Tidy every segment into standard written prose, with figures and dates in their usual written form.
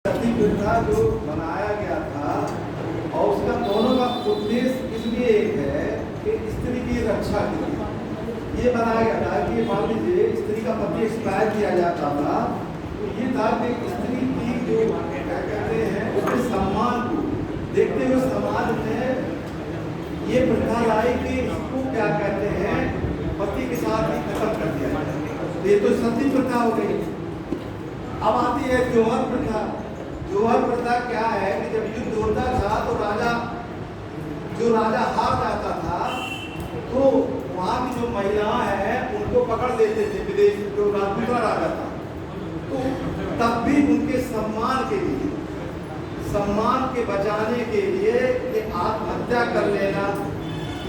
सती प्रथा जो बनाया गया था और उसका दोनों का उद्देश्य इसलिए एक है कि स्त्री की रक्षा के लिए ये बनाया गया था कि मान लीजिए स्त्री का पति एक्सपायर किया जाता था तो ये था कि स्त्री की जो क्या कहते हैं उसके सम्मान को देखते हुए समाज में ये प्रथा लाई कि इसको क्या कहते हैं पति के साथ ही खत्म कर दिया जाए। ये तो सती प्रथा हो गई। अब आती है जोहर प्रथा। जोहर प्रथा क्या है कि जब युद्ध होता था तो राजा हार जाता था तो वहाँ की जो महिलाएं हैं उनको पकड़ लेते थे विदेश जो दूसरा राजा था, तो तब भी उनके सम्मान के लिए, सम्मान के बचाने के लिए कि आत्महत्या कर लेना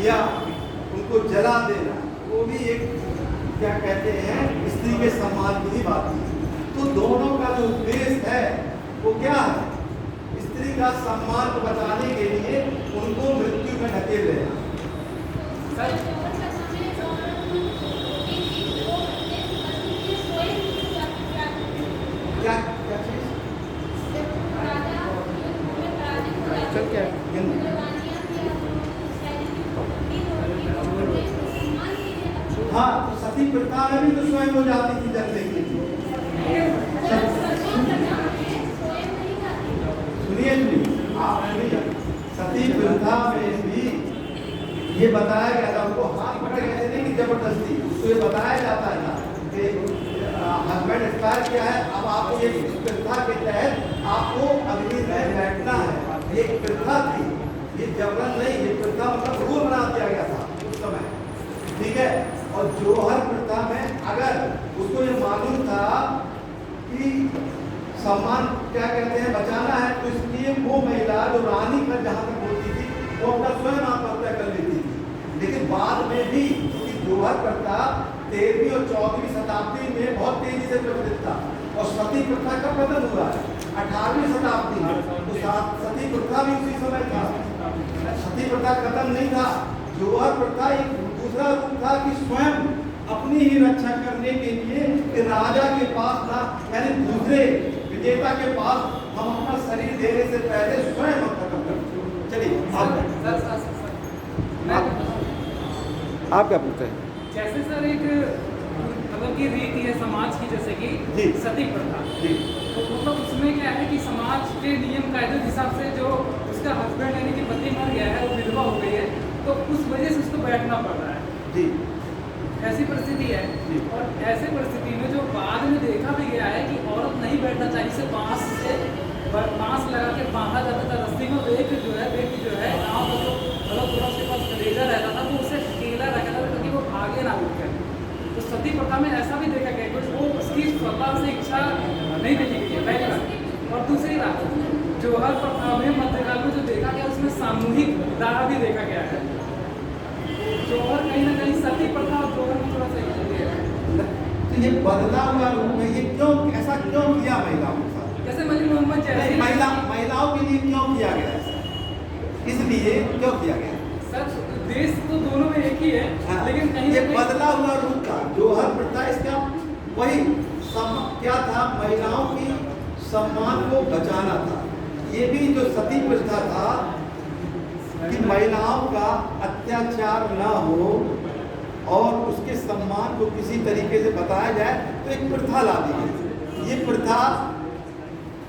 या उनको जला देना वो भी एक क्या कहते हैं स्त्री के सम्मान की ही बात है। तो दोनों का जो उद्देश्य है वो क्या है, स्त्री का सम्मान को बचाने के लिए उनको मृत्यु में ढकेल देना। क्या क्या चीज क्या हाँ, तो सती प्रथा में भी तो स्वयं हो जाती थी जलने के लिए। सती प्रथा में भी ये बताया गया था उनको हाथ पकड़ के नहीं कि जबरदस्ती, तो ये बताया जाता है ना कि हस्बैंड एक्सपायर किया है, अब आपको ये प्रथा के तहत आपको अग्नि में बैठना है। ये प्रथा थी, ये जबरन नहीं, ये प्रथा मतलब रूल बना दिया गया था उस समय, ठीक है। और जोहर प्रथा में अगर उसको ये मालूम था कि सम्मान क्या कहते हैं बचाना है, तो इसलिए वो महिला जो रानी का जहाँ तक होती थी वो अपना स्वयं आत्महत्या कर लेती थी। लेकिन बाद में भी जोहर प्रथा 13वीं और 14वीं शताब्दी में बहुत तेजी से प्रचलित था और सती प्रथा का पतन हुआ है 18वीं शताब्दी में, तो सती प्रथा भी उसी समय था। सती प्रथा खत्म नहीं था। जोहर प्रथा एक दूसरा रूप था कि स्वयं अपनी ही रक्षा करने के लिए कि राजा के पास ना, यानी दूसरे विजेता के पास हम अपना शरीर देने से पहले स्वयं हम खत्म करते। चलिए आप क्या पूछते हैं? जैसे सर एक मतलब की रीति है समाज की, जैसे कि सती प्रथा, तो मतलब उसमें क्या है कि समाज के नियम कायदे के हिसाब से जो उसका हस्बैंड यानी कि पति मर गया है, वो विधवा हो गई है, तो उस वजह से उसको बैठना पड़ रहा है जी, ऐसी परिस्थिति है। और ऐसे परिस्थिति में जो बाद में देखा भी गया है कि औरत नहीं बैठना चाहिए, से बांस लगा के बांधा जाता था रस्सी में। व्यक्ति जो है गाँव का जो मतलब थोड़ा उसके पास कलेजा रहता था तो उसे अकेला रखा था ताकि वो भागे ना उठ कर। तो सती प्रथा में ऐसा भी देखा गया कि वो उसकी स्वतः से इच्छा नहीं देखी गई है, पहली बात। और दूसरी बात, जोहर प्रथा में मध्यकाल में जो देखा गया उसमें सामूहिक दाह भी देखा गया है। जोहर कहीं ना कहीं सती प्रथा और जोहर में थोड़ा सा तो ये बदला हुआ रूप है। ये क्यों ऐसा क्यों किया महिलाओं के साथ? जैसे मलिक मोहम्मद जैसे महिलाओं के लिए क्यों किया गया ऐसा? इसलिए क्यों किया गया? सर देश तो दोनों में एक ही है, हाँ, लेकिन कहीं ये बदला हुआ रूप था। जोहर प्रथा इसका वही क्या था, महिलाओं की सम्मान को बचाना था। ये भी जो सती प्रथा था कि महिलाओं का अत्याचार न हो और उसके सम्मान को किसी तरीके से बताया जाए, तो एक प्रथा ला दी गई। ये प्रथा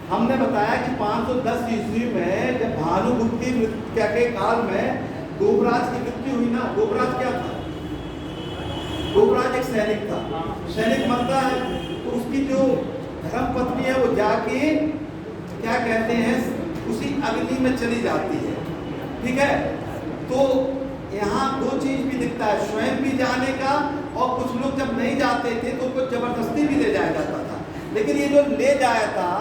हमने बताया कि 510 ईस्वी में जब भानुगुप्ती के काल में गोबराज की मृत्यु हुई ना। गोबराज क्या था? गोबराज एक सैनिक था। सैनिक मरता है तो उसकी जो धर्म पत्नी है वो जाके क्या कहते हैं उसी अग्नि में चली जाती है, ठीक है। तो यहाँ दो चीज भी दिखता है, स्वयं भी जाने का, और कुछ लोग जब नहीं जाते थे तो उनको जबरदस्ती भी ले जाया जाता था। लेकिन ये जो ले जाया था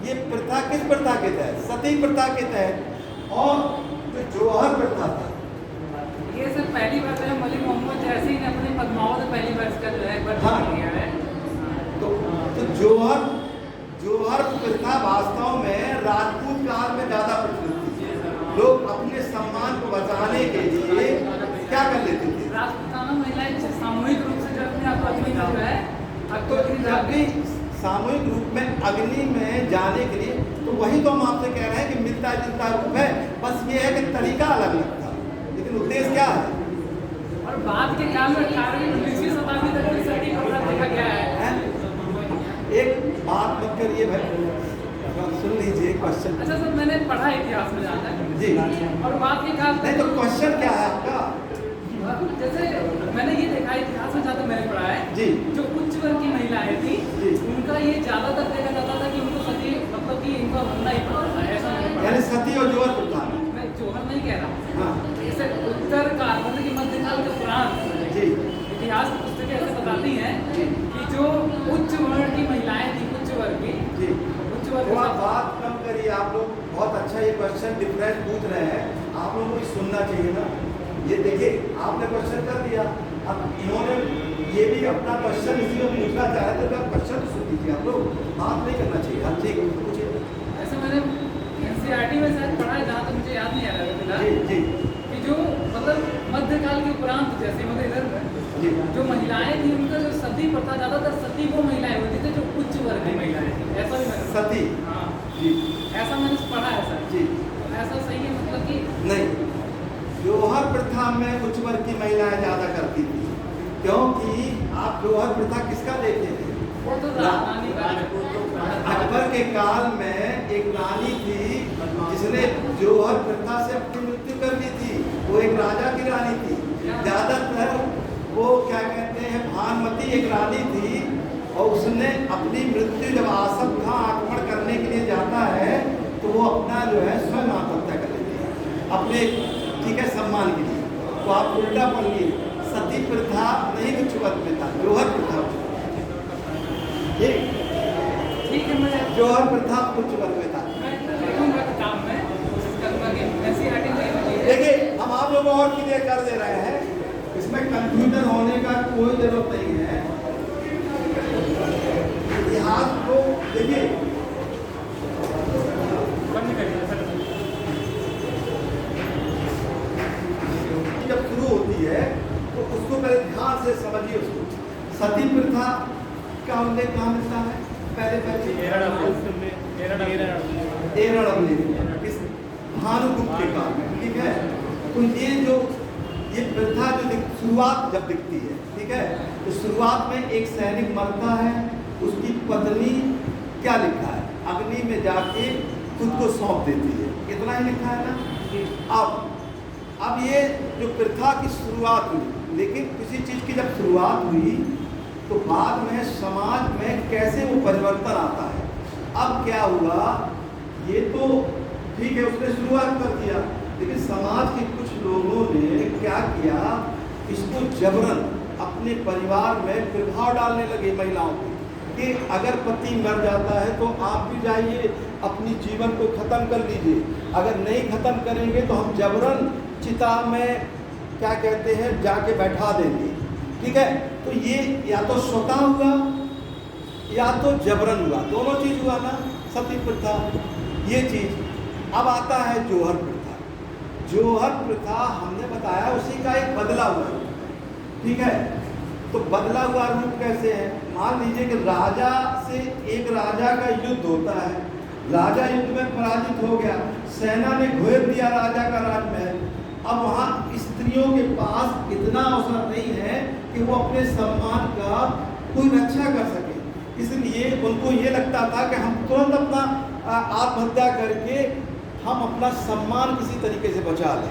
ये प्रथा किस प्रथा के तहत? सती प्रथा के तहत। और जो जोहर प्रथा था ये सर पहली बार है मलिक मोहम्मद जैसे ही ने अपने पद्मावत पहली बार इसका जो है वर्णन किया है। तो जोहर प्रथा वास्तव में राजपूत काल में ज्यादा प्रचलित थी। लोग अपने सम्मान को बचाने के लिए क्या कर लेते थे? राजपूताना महिलाएं सामूहिक रूप से जो अपने आप अग्नि जो है तो जब भी सामूहिक रूप में अग्नि में जाने के लिए तो वही तो हम आपसे कह रहे हैं कि मिलता जुलता रूप है, बस ये है कि तरीका अलग अलग था, लेकिन उद्देश्य क्या है? और बाद के काल में 18वीं 19वीं शताब्दी तक भी सती प्रथा देखा गया है। एक बात मत करिए भाई, सुन लीजिए क्वेश्चन। अच्छा सर, मैंने पढ़ा इतिहास में जाता है जी, और बाद के काल नहीं तो क्वेश्चन क्या है आपका? जैसे मैंने ये देखा इतिहास में जाता मैंने पढ़ा है जी, जो उच्च वर्ग की महिलाएं थी जी, उनका ये ज्यादातर देखा जाता था कि उनको सती मतलब कि इनका बनना ही पड़ता था, ऐसा मैंने पढ़ा। यानी सती और जोहर प्रथा। मैं जोहर नहीं कह रहा हूँ, हाँ जैसे उत्तर काल मतलब कि मध्यकाल के पुराण जी, इतिहास की पुस्तकें ऐसे बताती हैं कि जो उच्च वर्ण की महिलाएं थी, उच्च वर्ग की, जी, उच्च वर्ग थोड़ा की- बात कम करिए आप लोग। बहुत अच्छा ये क्वेश्चन डिफरेंट पूछ रहे हैं, आप लोगों को सुनना चाहिए ना। ये देखिए आपने क्वेश्चन कर दिया, अब इन्होंने ये भी अपना क्वेश्चन इसी में पूछना चाह रहे थे, तो क्वेश्चन तो सुन लीजिए आप लोग, बात नहीं करना चाहिए। हाँ ठीक, पूछिए। ऐसे मैंने एनसीईआरटी में शायद पढ़ा है, जहाँ तक मुझे याद नहीं आ रहा है फिलहाल, जी जी कि जो मतलब मध्यकाल के उपरांत जैसे मतलब इधर जी, जो महिलाएं थी उनका जो सती प्रथा, ज्यादातर सती वो महिलाएं होती थी जो उच्च वर्ग की महिलाएं थी, ऐसा भी मैंने सती, हाँ जी ऐसा मैंने पढ़ा है सर। जी, ऐसा सही है मतलब कि नहीं, जोहर प्रथा में उच्च वर्ग की महिलाएं ज्यादा करती थी, क्योंकि आप जोहर प्रथा किसका देखे थे? वो तो रानी का अकबर के काल में एक रानी थी जिसने जोहर प्रथा से अपनी मृत्यु कर दी थी। वो एक राजा की रानी थी, ज्यादातर वो क्या कहते हैं भानुमती एक रानी थी, और उसने अपनी मृत्यु जब आसफ खां आक्रमण करने के लिए जाता है तो वो अपना जो है स्वयं आत्महत्या कर लेती है अपने, ठीक है, सम्मान के लिए। तो आप उल्टा पढ़िए, सती प्रथा नहीं उच्च वर्ग में था, जोहर प्रथा ठीक है। मैं जोहर प्रथा उच्च वर्ग में था। देखूंगा किताब में, कोशिश करूंगा कि एनसीईआरटी में ये चीजें- देखिए हम आप लोगों को और क्लियर कर दे रहे हैं, इसमें कंफ्यूजन होने का कोई जरूरत नहीं है। इतिहास को देखिए, बंद करिए सर। जब शुरू होती है तो उसको पहले ध्यान से समझिए। उसको सती प्रथा का उल्लेख कहाँ मिलता है? पहले इस भानुगुप्त के काल में, ठीक है। तो ये प्रथा जो शुरुआत जब दिखती है, ठीक है, तो शुरुआत में एक सैनिक मरता है, उसकी पत्नी क्या लिखा है, अग्नि में जाके खुद को सौंप देती है, इतना ही लिखा है ना। अब ये जो प्रथा की शुरुआत हुई, लेकिन किसी चीज़ की जब शुरुआत हुई तो बाद में समाज में कैसे वो परिवर्तन आता है। अब क्या हुआ, ये तो ठीक है उसने शुरुआत कर दिया, लेकिन समाज के कुछ लोगों ने क्या किया, इसको जबरन अपने परिवार में प्रभाव डालने लगे महिलाओं पे कि अगर पति मर जाता है तो आप भी जाइए अपनी जीवन को ख़त्म कर लीजिए, अगर नहीं ख़त्म करेंगे तो हम जबरन चिता में क्या कहते हैं जाके बैठा देंगे, ठीक है। तो ये या तो स्वतः हुआ या तो जबरन हुआ, दोनों चीज़ हुआ ना, सती प्रथा ये चीज़। अब आता है जोहर प्रथा। जोहर प्रथा हमने बताया उसी का एक बदला हुआ, ठीक है। तो बदला हुआ रूप कैसे है, मान लीजिए कि राजा से एक राजा का युद्ध होता है, राजा युद्ध में पराजित हो गया, सेना ने घेर दिया राजा का राजमहल। अब वहाँ स्त्रियों के पास इतना अवसर नहीं है कि वो अपने सम्मान का कोई रक्षा कर सके, इसलिए उनको ये लगता था कि हम तुरंत अपना आत्महत्या करके हम अपना सम्मान किसी तरीके से बचा लें।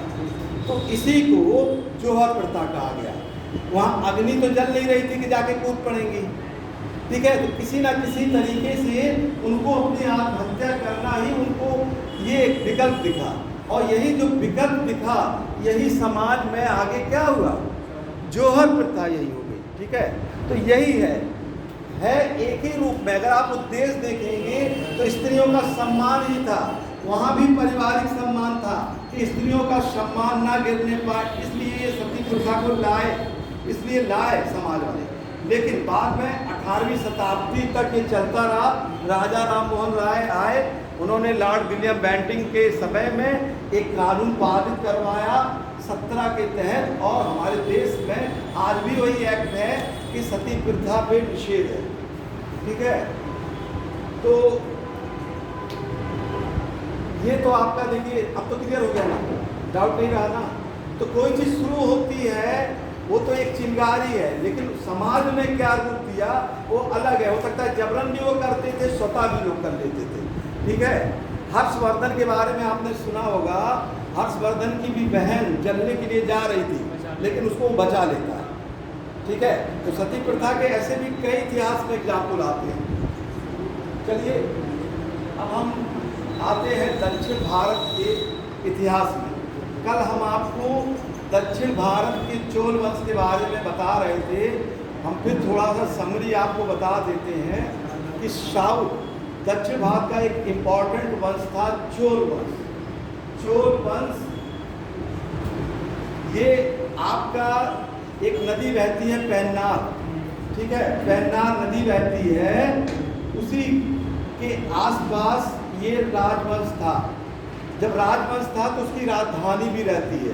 तो इसी को जोहर प्रथा कहा गया। वहाँ अग्नि तो जल नहीं रही थी कि जाके कूद पड़ेंगी, ठीक है, तो किसी ना किसी तरीके से उनको अपनी आत्महत्या करना ही उनको ये एक विकल्प दिखा, और यही जो विकल्प दिखा यही समाज में आगे क्या हुआ, जोहर प्रथा यही हो गई, ठीक है। तो यही है एक ही रूप में। अगर आप उद्देश्य देखेंगे तो स्त्रियों का सम्मान ही था, वहाँ भी पारिवारिक सम्मान था कि स्त्रियों का सम्मान ना गिरने पाए, इसलिए ये सती प्रथा को इसलिए लाए समाज वाले। लेकिन बाद में 18वीं शताब्दी तक ये चलता रहा। राजा राम मोहन राय आए, उन्होंने लॉर्ड विलियम बेंटिंक के समय में एक कानून पारित करवाया 17 के तहत, और हमारे देश में आज भी वही एक्ट है कि सती प्रथा पे निषेध है, ठीक है। तो ये तो आपका देखिए अब तो क्लियर हो गया ना, डाउट नहीं रहा ना। तो कोई चीज़ शुरू होती है वो तो एक चिंगारी है, लेकिन समाज में क्या रूप दिया वो अलग है। हो सकता है जबरन भी वो करते थे, स्वतः भी लोग कर लेते थे। ठीक है, हर्षवर्धन के बारे में आपने सुना होगा, हर्षवर्धन की भी बहन जलने के लिए जा रही थी, लेकिन उसको वो बचा लेता है। ठीक है, तो सती प्रथा के ऐसे भी कई इतिहास में एग्जाम्पल आते हैं। चलिए अब हम आते हैं दक्षिण भारत के इतिहास में। कल हम आपको दक्षिण भारत के चोल वंश के बारे में बता रहे थे, हम फिर थोड़ा सा समरी आपको बता देते हैं कि साउथ दक्षिण भारत का एक इम्पॉर्टेंट वंश था चोल वंश। चोल वंश ये आपका एक नदी बहती है पेन्नार, ठीक है, पेन्नार नदी बहती है, उसी के आसपास ये राजवंश था। जब राजवंश था तो उसकी राजधानी भी रहती है।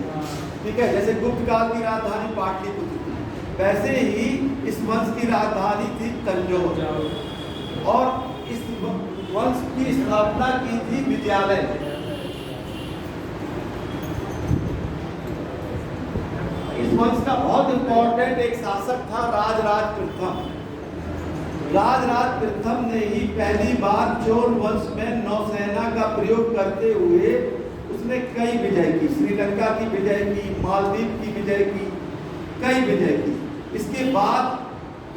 ठीक है, जैसे गुप्त काल की राजधानी पाटलिपुत्र थी, वैसे ही इस वंश की राजधानी थी तंजौर, और इस वंश की स्थापना की थी विद्यालय ने। इस वंश का बहुत इंपॉर्टेंट एक शासक था राजराज प्रथम। राजराज प्रथम ने ही पहली बार चोल वंश में नौसेना का प्रयोग करते हुए उसने कई विजय की, श्रीलंका की विजय की, मालदीव की विजय की, कई विजय की। इसके बाद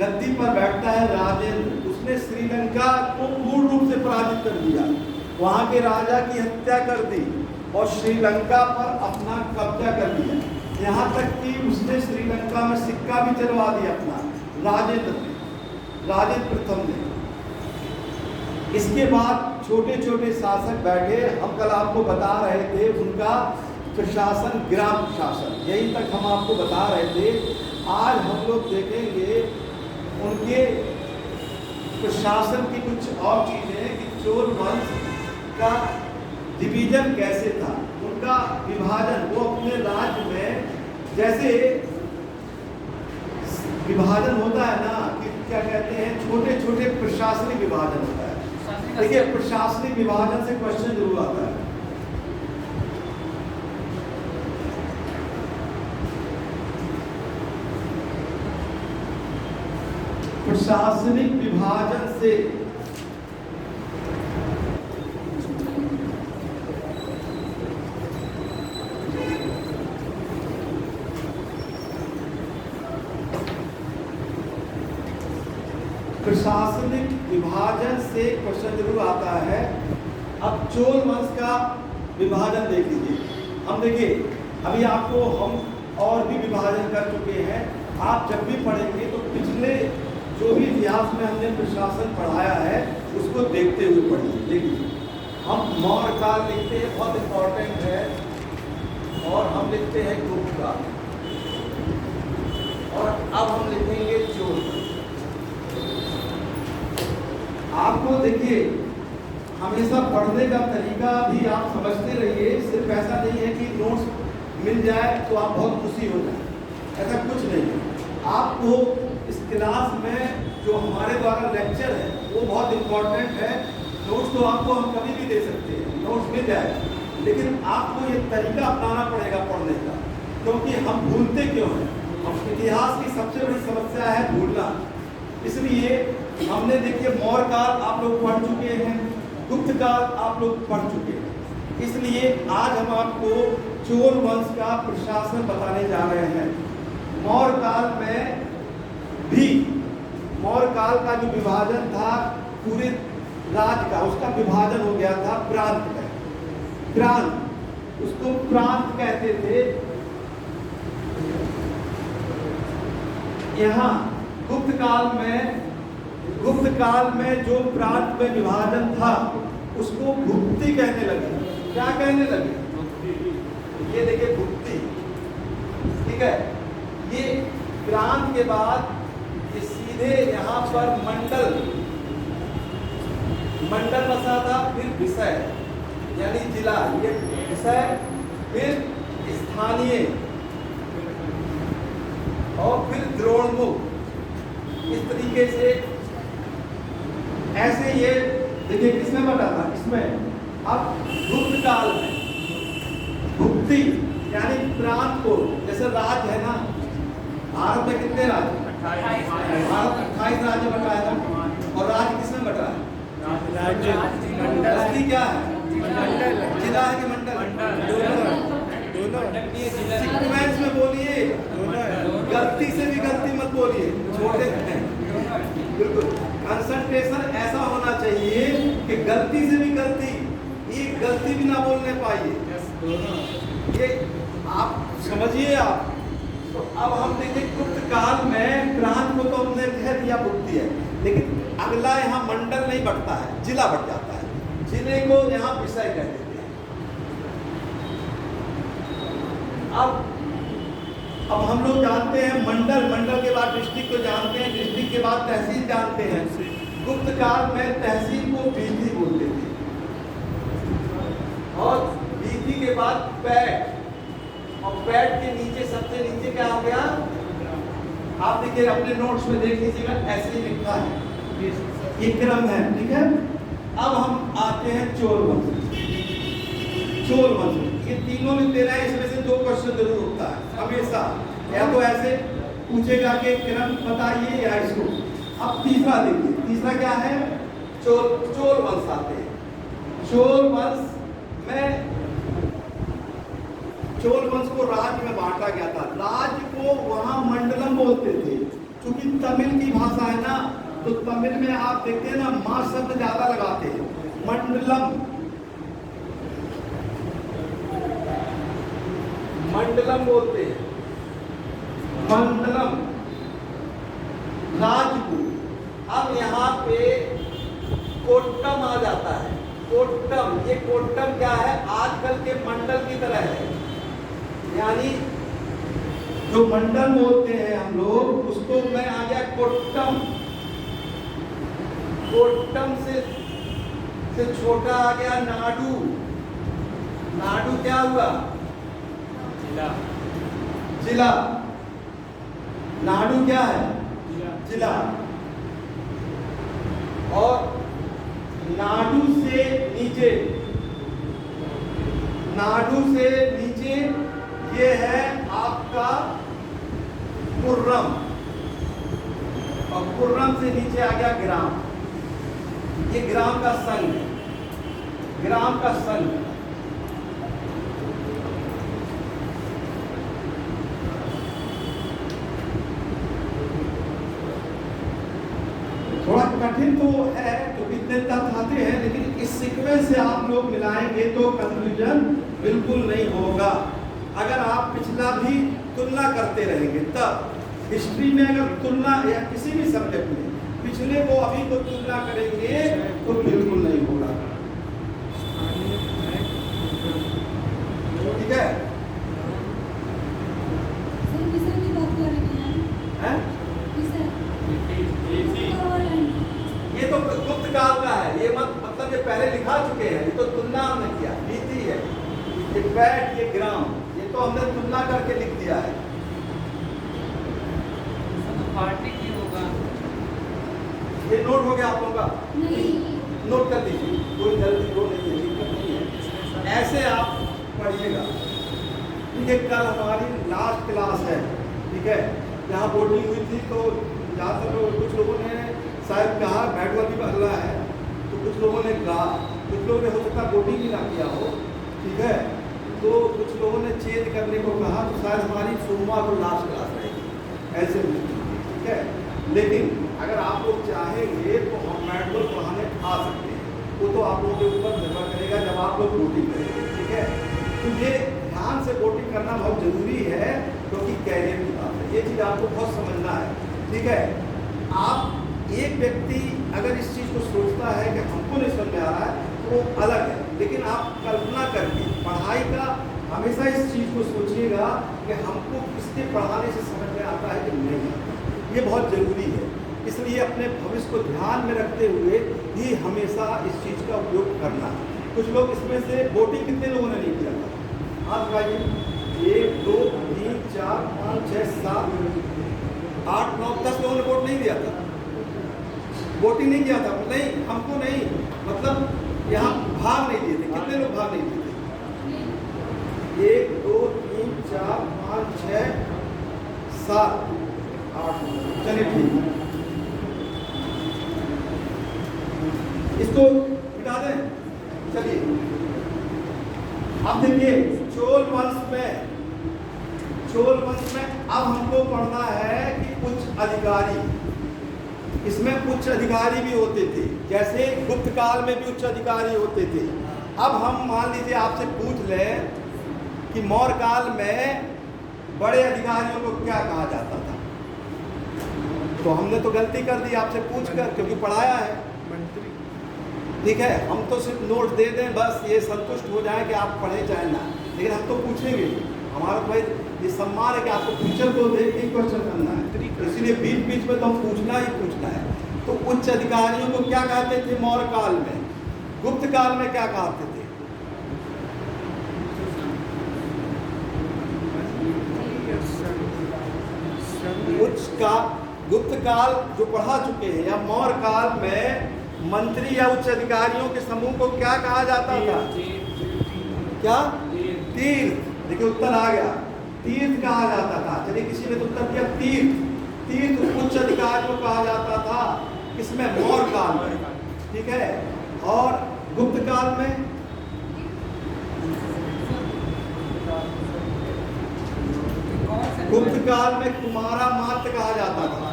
गद्दी पर बैठता है राजेंद्र, उसने श्रीलंका को पूर्ण रूप से पराजित कर दिया, वहां के राजा की हत्या कर दी और श्रीलंका पर अपना कब्जा कर लिया। यहाँ तक कि उसने श्रीलंका में सिक्का भी चलवा दिया अपना, राजेंद्र प्रथम ने। इसके बाद छोटे छोटे शासक बैठे, हम कल आपको बता रहे थे उनका प्रशासन ग्राम शासन, यही तक हम आपको बता रहे थे। आज हम लोग देखेंगे उनके प्रशासन की कुछ और चीजें कि चोल वंश का डिवीजन कैसे था, उनका विभाजन। वो अपने राज्य में जैसे विभाजन होता है ना, कि क्या कहते हैं, छोटे छोटे प्रशासनिक विभाजन होता है। देखिए प्रशासनिक विभाजन से क्वेश्चन जरूर आता है। प्रशासनिक विभाजन से प्रशासनिक विभाजन से क्वेश्चन जरूर आता है। अब चोल वंश का विभाजन देख लीजिए। हम देखिए अभी आपको हम और भी विभाजन कर चुके हैं, आप जब भी पढ़ेंगे तो पिछले जो भी इतिहास में हमने प्रशासन पढ़ाया है उसको देखते हुए पढ़िए। देखिए हम मौर्य काल लिखते हैं, बहुत इंपॉर्टेंट है, और हम लिखते हैं गुप्त काल, और अब हम लिखेंगे चोल। आपको देखिए हमेशा पढ़ने का तरीका भी आप समझते रहिए, सिर्फ ऐसा नहीं है कि नोट्स मिल जाए तो आप बहुत खुशी हो जाए, ऐसा कुछ नहीं है। आपको इस क्लास में जो हमारे द्वारा लेक्चर है वो बहुत इम्पोर्टेंट है। नोट्स तो आपको हम कभी भी दे सकते हैं, नोट्स मिल जाए, लेकिन आपको ये तरीका अपनाना पड़ेगा पढ़ने का, क्योंकि हम भूलते क्यों हैं। इतिहास की सबसे बड़ी समस्या है भूलना। इसलिए हमने देखिए मौर्य काल आप लोग पढ़ चुके हैं, गुप्त काल आप लोग पढ़ चुके हैं, इसलिए आज हम आपको चोल वंश का प्रशासन बताने जा रहे हैं। मौर्य काल में भी मौर्य काल का जो विभाजन था पूरे राज्य का, उसका विभाजन हो गया था प्रांत में। प्रांत, उसको प्रांत कहते थे। यहाँ गुप्त काल में जो प्रांत में विभाजन था उसको भुक्ति कहने लगे। क्या कहने लगे? ये देखिए भुक्ति, ठीक है। ये प्रांत के बाद ये सीधे यहाँ पर मंडल बसा था, फिर विषय यानी जिला, ये विषय, फिर स्थानीय, और फिर द्रोणमुख। इस तरीके से ऐसे ये देखिए किसमें बटा था, इसमें। अब गुप्त काल में भुक्ति यानी प्रांत को, जैसे राज्य है ना, भारत में कितने राज्य? भारत 28 राज्य बटा है ना, और राज्य किसमें बटा है? असली क्या है? जिला है कि मंडल? सीक्वेंस में बोलिए, गलती से भी गलती मत बोलिए, छोटे हैं बिल्कुल। कंसंट्रेशन ऐसा होना चाहिए कि गलती से भी गलती, एक गलती भी ना बोलने पाइए, ये आप समझिए आप। तो अब हम देखिए गुप्त काल में प्रांत को तो हमने कह दिया भुक्ति है, लेकिन अगला यहाँ मंडल नहीं बढ़ता है, जिला बढ़ जाता है। जिले को यहाँ विषय कह देते हैं। अब हम लोग जानते हैं मंडल, मंडल के बाद डिस्ट्रिक्ट को जानते हैं, डिस्ट्रिक्ट के बाद तहसील जानते हैं। गुप्त काल में तहसील को वीथी बोलते थे, और वीथी के बाद पैठ, और पैठ के नीचे सबसे नीचे क्या हो गया? आप देखिए अपने नोट्स में देख लीजिएगा, ऐसे ही लिखा है, ये क्रम है, ठीक है। अब हम आते हैं चोल वंश। चोल वंश ये तीनों में तेरा है, इसमें से 2 क्वेश्चन जरूर होता है हमेशा, या तो ऐसे पूछेगा कि क्रम बताइए या इसको। अब तीसरा देखिए, तीसरा क्या है? चोल वंश आते हैं। चोल वंश में, चोल वंश को राज्य में बांटा गया था। राज्य को वहां मंडलम बोलते थे, क्योंकि तमिल की भाषा है ना, तो तमिल में आप देखते हैं ना, मां शब्द ज्यादा लगाते हैं। मंडलम, मंडलम बोलते हैं, मंडलम राज्य को। अब यहाँ पे कोट्टम आ जाता है। कोट्टम, ये कोट्टम क्या है? आजकल के मंडल की तरह है, यानी जो मंडल बोलते हैं हम लोग, उसको मैं आ गया कोट्टम। कोट्टम से छोटा आ गया नाडु। नाडु क्या हुआ? जिला। नाडु क्या है? जिला। और नाडु से नीचे, नाडु से नीचे ये है आपका कुर्रम, और कुर्रम से नीचे आ गया ग्राम। ये ग्राम का संघ है, ग्राम का संघ। थोड़ा कठिन तो है, तो कितने तक आते हैं, लेकिन इस सीक्वेंस से आप लोग मिलाएंगे तो कंफ्यूजन बिल्कुल नहीं होगा। अगर आप पिछला भी तुलना करते रहेंगे, तब हिस्ट्री में अगर तुलना, या किसी भी सब्जेक्ट में पिछले को अभी को तुलना करेंगे तो बिल्कुल नहीं होगा, ठीक है? ये तो गुप्त काल का है, ये मतलब ये पहले लिखा चुके हैं, ये तो तुलना हमने किया, नीति है। ये पैठ, ये ग्राम, ये तो हमने तुलना करके लिख दिया है। पार्टी की होगा, ये नोट हो गया आप लोगों का? नोट कर लीजिए, कोई जल्दी वो नहीं है, ऐसे आप पढ़िएगा, ठीक है? कल हमारी लास्ट क्लास है, ठीक है? यहाँ बोटिंग हुई थी, तो ज़्यादातर कुछ लोगों ने शायद कहा बैट बॉल भी हल्ला है, तो कुछ लोगों ने कहा, कुछ लोगों ने हो सकता बोटिंग भी ना किया हो, ठीक है? तो कुछ लोगों ने चेंज करने को कहा, तो शायद हमारी सोमवार को लास्ट क्लास रहेगी, ऐसे, ठीक है? लेकिन अगर आप लोग चाहेंगे तो हम बैट बॉल पढ़ाने आ सकते हैं, वो तो आप लोगों के ऊपर निर्भर करेगा जब आप लोग बोटिंग करेंगे, ठीक है? तो ये ध्यान से बोटिंग करना बहुत जरूरी है, क्योंकि कैरियर की बात है, ये चीज़ आपको बहुत समझना है, ठीक है? आप एक व्यक्ति अगर इस चीज़ को सोचता है कि हमको नहीं समझ में आ रहा है, तो वो अलग है, लेकिन आप कल्पना करके पढ़ाई का हमेशा इस चीज़ को सोचिएगा कि हमको किसके पढ़ाने से समझ में आता है कि नहीं आता, ये बहुत ज़रूरी है। इसलिए अपने भविष्य को ध्यान में रखते हुए ही हमेशा इस चीज़ का उपयोग करना। कुछ लोग इसमें से बोटिंग कितने लोगों ने नहीं किया था? हाथ उठाइए। 1 2 3 4 5 6 7 8 9 10 लोगों ने वोट नहीं दिया था, बोटिंग नहीं किया था। नहीं, हमको नहीं, मतलब यहाँ भाग नहीं दिए थे। कितने लोग भाग नहीं दिए थे? 7 8 चलिए ठीक है, इसको मिटा दें। चलिए अब देखिए चोल वंश में अब हमको पढ़ना है कि उच्च अधिकारी, इसमें उच्च अधिकारी भी होते थे, जैसे गुप्त काल में भी उच्च अधिकारी होते थे। अब हम मान लीजिए आपसे पूछ लें कि मौर्य काल में बड़े अधिकारियों को क्या कहा जाता था, तो हमने तो गलती कर दी आपसे पूछकर, क्योंकि पढ़ाया है मंत्री। ठीक है, हम तो सिर्फ नोट दे दें बस, ये संतुष्ट हो जाए कि आप पढ़े चाहे ना, लेकिन हम तो पूछेंगे। हमारा भाई ये सम्मान है कि आपको टीचर को देख के क्वेश्चन करना है, इसलिए बीच बीच में तो हम पूछना ही पूछना है। तो उच्च अधिकारियों को क्या कहते थे मौर्य काल में, गुप्त काल में क्या कहते थे? गुप्त काल जो पढ़ा चुके हैं, या मौर्य काल में मंत्री या उच्च अधिकारियों के समूह को क्या कहा जाता था? क्या? तीर्थ। देखिए उत्तर आ गया, तीर्थ कहा जाता था। चलिए किसी ने तो उत्तर दिया तीर्थ उच्च अधिकारियों को कहा जाता था, किसमें? मौर्य काल में। ठीक है, और गुप्त काल में कुमारा मात्र कहा जाता था।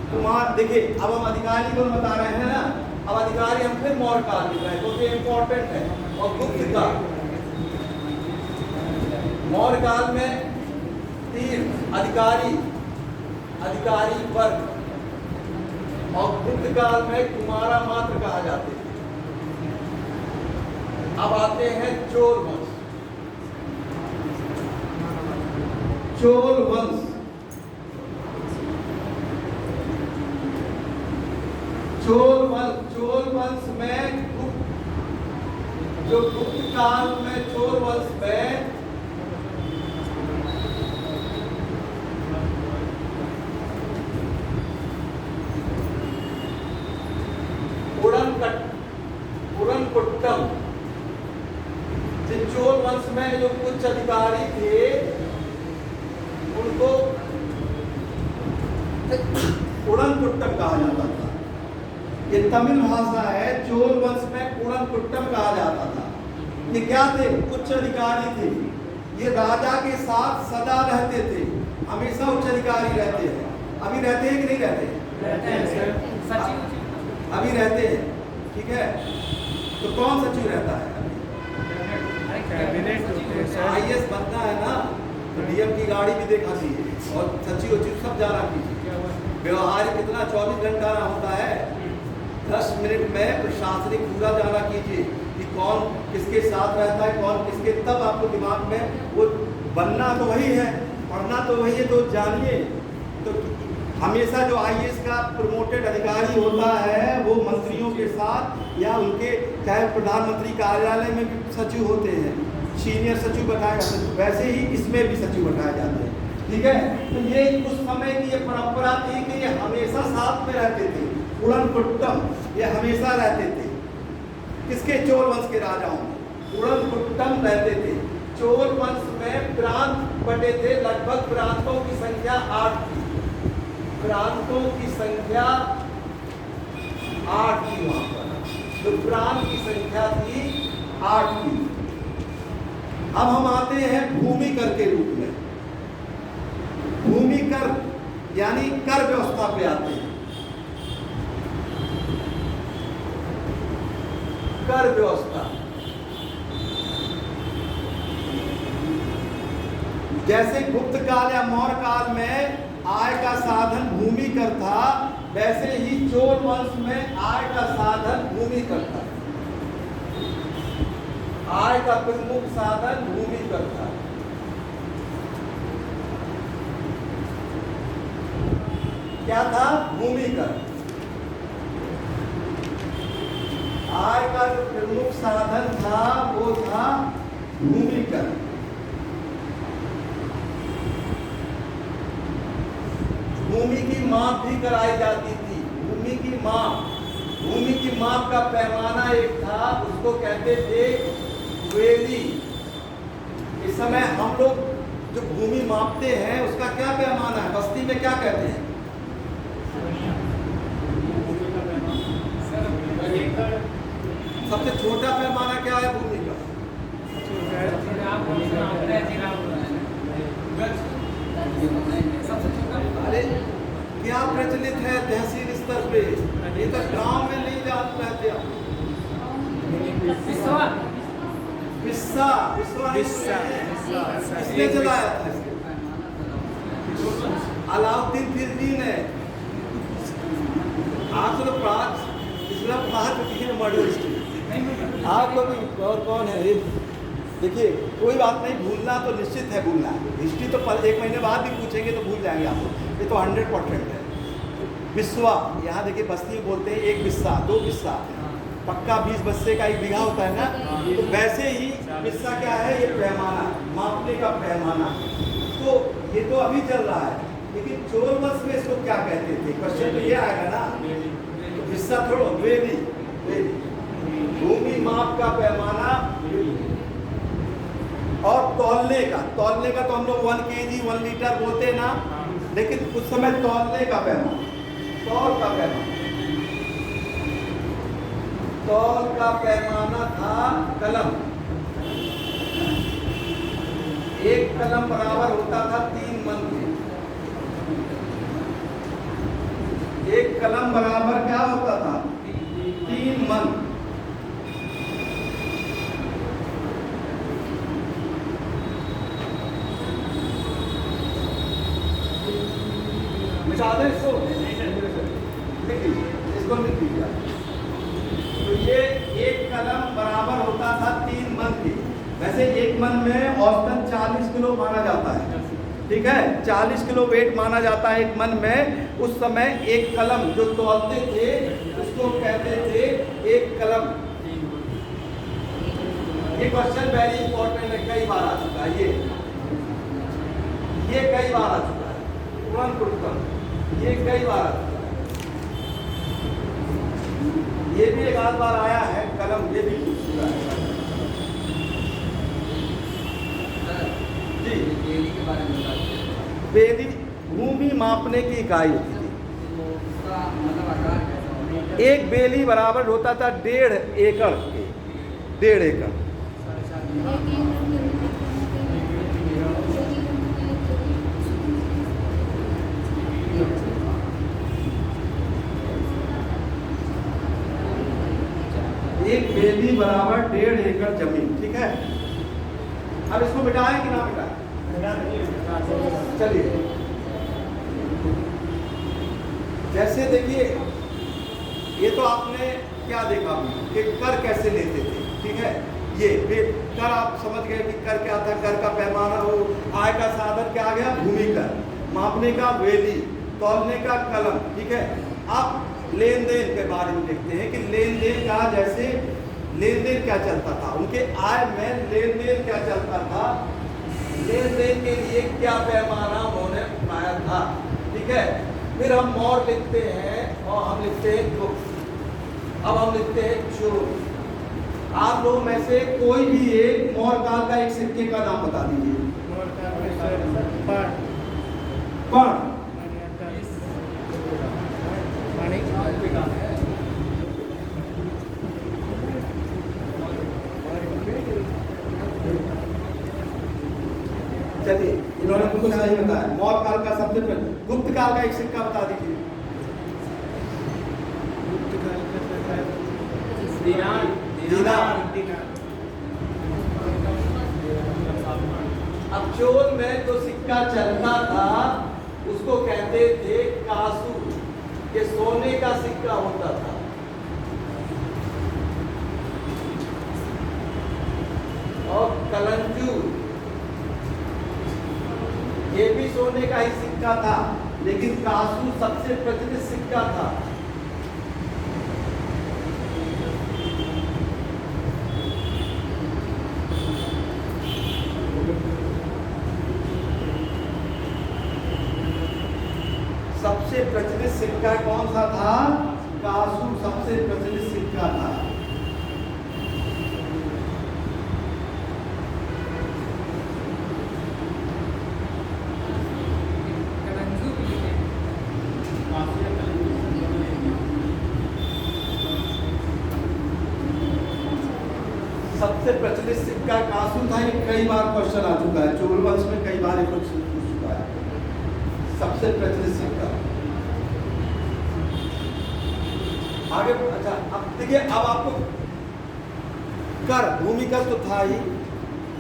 कुमार, देखिए अब हम अधिकारी को बता रहे हैं ना, अब अधिकारी हम फिर मौर्य काल में गए क्योंकि इंपॉर्टेंट है। और गुप्त काल, मौर्य काल में तीर्थ अधिकारी वर्ग, और गुप्त काल में कुमारा मात्र कहा जाते थे। अब आते हैं चोल वंश। चोल वंश में जो गुप्त काल में चोल वंश में पुरनकुट्टम, चोल वंश में जो उच्च अधिकारी थे उनको पुरनकुट्टम कहा जाता था। ये तमिल भाषा है। चोल वंश में पुरनकुट्टम कहा जाता था। ये क्या थे? उच्च अधिकारी थे। ये राजा के साथ सदा रहते थे, हमेशा उच्च अधिकारी रहते हैं। अभी रहते हैं कि नहीं रहते? अभी रहते हैं। ठीक है, तो कौन सचिव रहता है? IAS बनना है ना, तो DM की गाड़ी भी देखा कीजिए और सचिव सब जाना कीजिए। व्यवहार कितना 24 घंटा होता है, 10 मिनट में प्रशासनिक पूरा जाना कीजिए कि कौन किसके साथ रहता है, कौन किसके, तब आपको दिमाग में वो बनना तो वही है, पढ़ना तो वही है, तो जानिए। तो हमेशा जो IAS का प्रमोटेड अधिकारी होता है वो मंत्रियों के साथ या उनके, चाहे प्रधानमंत्री कार्यालय में भी सचिव होते हैं, सीनियर सचिव बैठाया जाता है, वैसे ही इसमें भी सचिव बैठाए जाते हैं। ठीक है, तो ये उस समय की ये परंपरा थी कि ये हमेशा साथ में रहते थे। पुरनकुट्टम ये हमेशा रहते थे। किसके? चोल वंश के राजाओं में पुरनकुट्टम रहते थे। चोल वंश में प्रांत बटे थे, लगभग प्रांतों की संख्या 8 थी। प्रांतों की संख्या 8 थी। वहां पर जो प्रांत की संख्या थी 8 थी। अब हम आते हैं भूमि कर के रूप में। भूमि कर यानी कर व्यवस्था पे आते हैं। कर व्यवस्था, जैसे गुप्त काल या मौर्य काल में आय का साधन भूमि कर था, वैसे ही चोल वंश में आय का साधन भूमि कर था। आय का प्रमुख साधन भूमि कर था। क्या था? भूमि कर। आय का जो प्रमुख साधन था वो था भूमि कर। भूमि की माप भी कराई जाती थी। भूमि की माप का पैमाना एक था, उसको कहते थे वेली। इस समय हम लोग जो भूमि मापते हैं उसका क्या पैमाना है? बस्ती में क्या कहते हैं? सबसे छोटा पैमाना क्या है भूमि का? अरे क्या प्रचलित है तहसील स्तर पे? ये तो गांव में नहीं जान रहते आप। बिस्सा इसने जलाया था इसको। अलाउद्दीन खिलजी ने। आप तो पाँच इसमें बाहर मॉडल आप लोग और कौन है? देखिए कोई बात नहीं, भूलना तो निश्चित है, भूलना है। हिस्ट्री तो 1 महीने बाद भी पूछेंगे तो भूल जाएंगे आप लोग, ये तो 100% है। बिस्वा, यहाँ देखिए बस्ती में बोलते हैं 1 बिस्सा 2 बिस्सा, पक्का 20 बस्से का 1 बीघा होता है ना, तो वैसे ही बिस्सा क्या है? ये पैमाना, मापने का पैमाना। तो ये तो अभी चल रहा है, लेकिन चोल वंश में इसको क्या कहते थे? क्वेश्चन तो ये आएगा ना, तो बिस्सा थोड़ा वेदी, भूमि माप का पैमाना। और तौलने का तो हम लोग 1 kg 1 लीटर बोलते हैं ना, लेकिन उस समय तौलने का पैमाना, तौल का पैमाना था कलम। 1 कलम बराबर होता था 3 मन के। 1 कलम बराबर क्या होता था? 3 मन। मिसाल है इसको लिख दीजिए। तो ये 1 कलम बराबर होता था 3 मन के। वैसे 1 मन में औसतन 40 किलो माना जाता है, ठीक है? 40 किलो वेट माना जाता है 1 मन में। उस समय 1 कलम जो तौलते थे उसको कहते थे 1 कलम। ये क्वेश्चन वेरी इंपॉर्टेंट है, कई बार आ चुका है ये कई बार आ चुका है, ये कई बार आ चुका है। ये भी एक आध बार आया है कलम, ये भी पूछ चुका है जी। बेली के बारे में बात करें। बेली भूमि मापने की इकाई होती थी। एक बेली बराबर होता था 1.5 एकड़ के, 1.5 एकड़। एक बेली बराबर 1.5 एकड़ जमीन, ठीक है? अब इसको मिटाएं कि ना मिटाएं? चलिए, जैसे देखिए ये तो आपने क्या देखा कि कर कैसे लेते थे, ठीक है? ये कर आप समझ गए कि कर क्या था, कर का पैमाना हो, आय का साधन क्या आ गया? भूमि कर, मापने का वेली, तौलने का कलम, ठीक है? अब लेन देन के बारे में देखते हैं कि लेन देन का, जैसे लेन देन क्या चलता था, उनके आय में लेन देन क्या चलता था, लेन देन के लिए क्या पैमाना उन्होंने अपनाया था, ठीक है? फिर हम मोर लिखते हैं और हम लिखते हैं गुप्त। अब हम लिखते हैं चोर। आप लोग में से कोई भी एक मोर काल का एक सिक्के का नाम बता दीजिए। पण चलिए, इन्होंने बिल्कुल सही बताया। मौर काल का सबसे पहले, गुप्त काल का एक सिक्का बता दीजिए। गुप्त काल का दिनार। अब चोल में जो सिक्का चलता था उसको कहते थे कासू, ये सोने का सिक्का होता था। और कलंजू, ये भी सोने का ही सिक्का था, लेकिन कासू सबसे प्रचलित सिक्का था। सबसे प्रचलित सिक्का कौन सा था? कासू सबसे प्रचलित सिक्का था। सबसे प्रचलित सिक्का कांसू था। ये कई बार क्वेश्चन आ चुका है, चोल वंश में कई बार ये क्वेश्चन पूछ चुका है। सबसे प्रचलित सिक्का आगे। अच्छा, अब देखिए, अब आपको कर, भूमि कर तो था ही,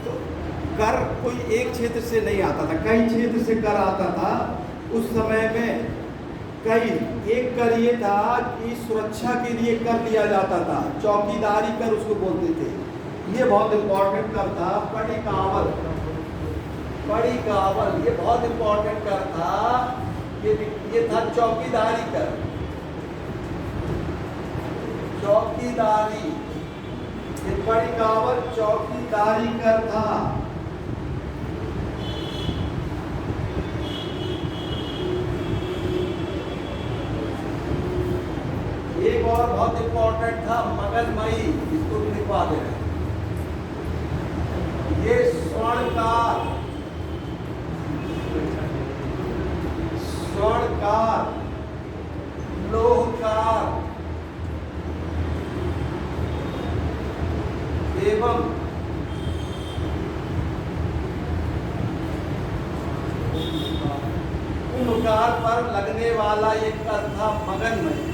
तो कर कोई एक क्षेत्र से नहीं आता था, कई क्षेत्र से कर आता था। उस समय में कई एक कर ये था कि सुरक्षा के लिए कर लिया जाता था, चौकीदारी कर उसको बोलते थे। ये बहुत इंपॉर्टेंट कर था। पड़िकावल, पड़िकावल ये बहुत इंपॉर्टेंट कर था। ये था चौकीदारी कर, चौकीदारी। ये पड़िकावल चौकीदारी कर था। एक और बहुत इंपॉर्टेंट था मगनमयी, इसको भी लिखवा दे रहे हैं। ये स्वर्णकार, स्वर्णकार, लोहकार एवं कुम्भकार पर लगने वाला ये कर था मगनमयी।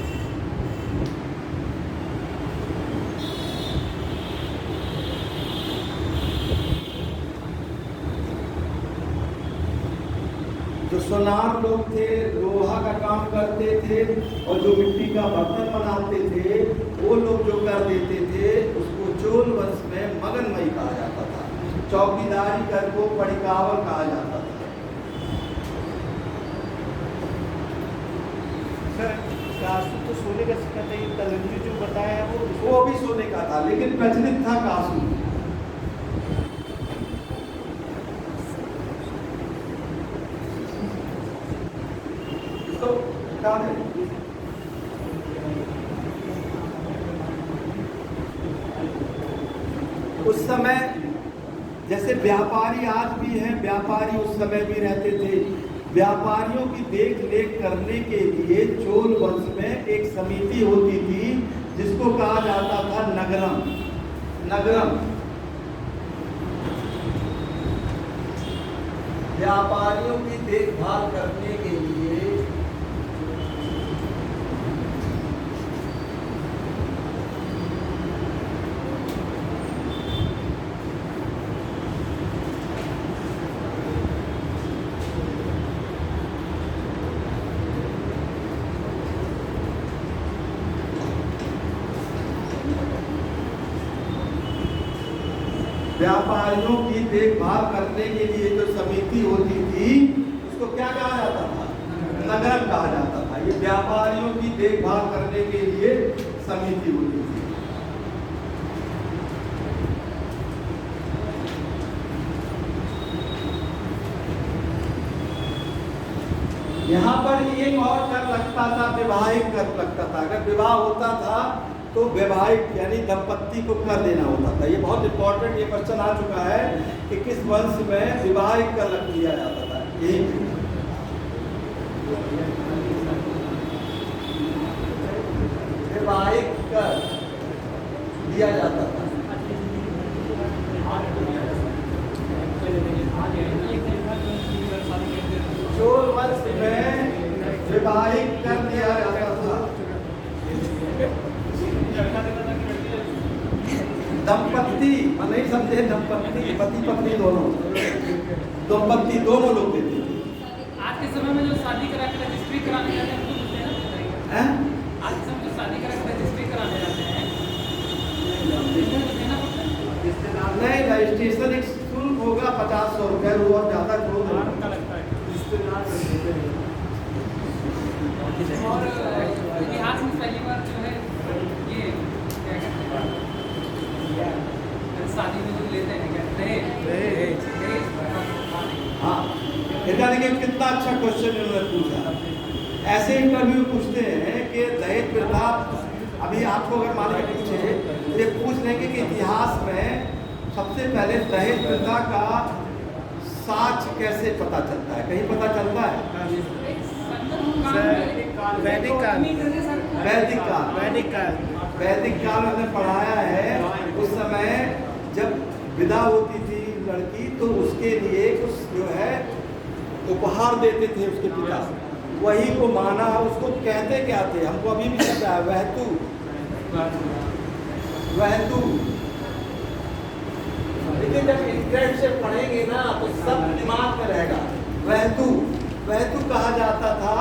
जो सोनार लोग थे, लोहा का काम करते थे और जो मिट्टी का बर्तन बनाते थे, वो लोग जो कर देते थे उसको चोल वंश में मगनमयी कहा जाता था। चौकीदारी कर को पड़िकावल कहा जाता था। सर, कासू तो सोने का सिक्का था, ये कलंजी जो बताया है वो भी सोने का था, लेकिन प्रचलित था कासू। उस समय जैसे व्यापारी आज भी हैं, व्यापारी उस समय भी रहते थे। व्यापारियों की देख रेख करने के लिए चोल वंश में एक समिति होती थी जिसको कहा जाता था नगरम। नगरम व्यापारियों की देखभाल करने के लिए व्यापारियों की देखभाल करने के लिए जो समिति होती थी उसको क्या कहा जाता था? नगरम कहा जाता था। ये व्यापारियों की देखभाल करने के लिए समिति होती थी। यहाँ पर एक और कर लगता था, वैवाहिक कर लगता था। अगर विवाह होता था तो वैवाहिक यानी दंपत्ति को कर देना होता था। ये बहुत इंपॉर्टेंट ये क्वेश्चन आ चुका है कि किस वंश में विवाहिक कर रख दिया जाता था। यही वैवाहिक कर दिया जाता था। चोल वंश में विवाहिक कर दिया जाता था। दंपत्ति नहीं समझे, दंपत्ति पति पत्नी दोनों, दंपत्ति दोनों लोग देते थे। आज के समय में जो शादी करा के रजिस्ट्री कराने जाते हैं उनको देते हैं। आज के समय जो शादी करा के रजिस्ट्री कराने जाते हैं देना पड़ता है। नहीं, रजिस्ट्रेशन एक शुल्क होगा 50-100 रुपये, वो और ज्यादा क्यों लगता है। और इतिहास में पहली बार जो है ये क्या कहते हैं शादी में जो लेते हैं क्या हाँ, देखिए कितना अच्छा क्वेश्चन इन्होंने पूछा। ऐसे इंटरव्यू पूछते हैं कि दहेज प्रथा, अभी आपको अगर मान के पूछे तो ये पूछ लेंगे कि इतिहास में सबसे पहले दहेज प्रथा का साक्ष्य कैसे पता चलता है? कहीं पता चलता है? वैदिक काल, वैदिक काल, वैदिक काल, वैदिक काल में पढ़ाया है। उस समय जब विदा होती थी लड़की तो उसके लिए कुछ जो है उपहार देते थे उसके पिता, वही को माना। उसको कहते क्या थे, हमको अभी भी पता है, वह तू लेकिन जब इंटरेस्ट से पढ़ेंगे ना तो सब दिमाग में रहेगा। वह तू कहा जाता था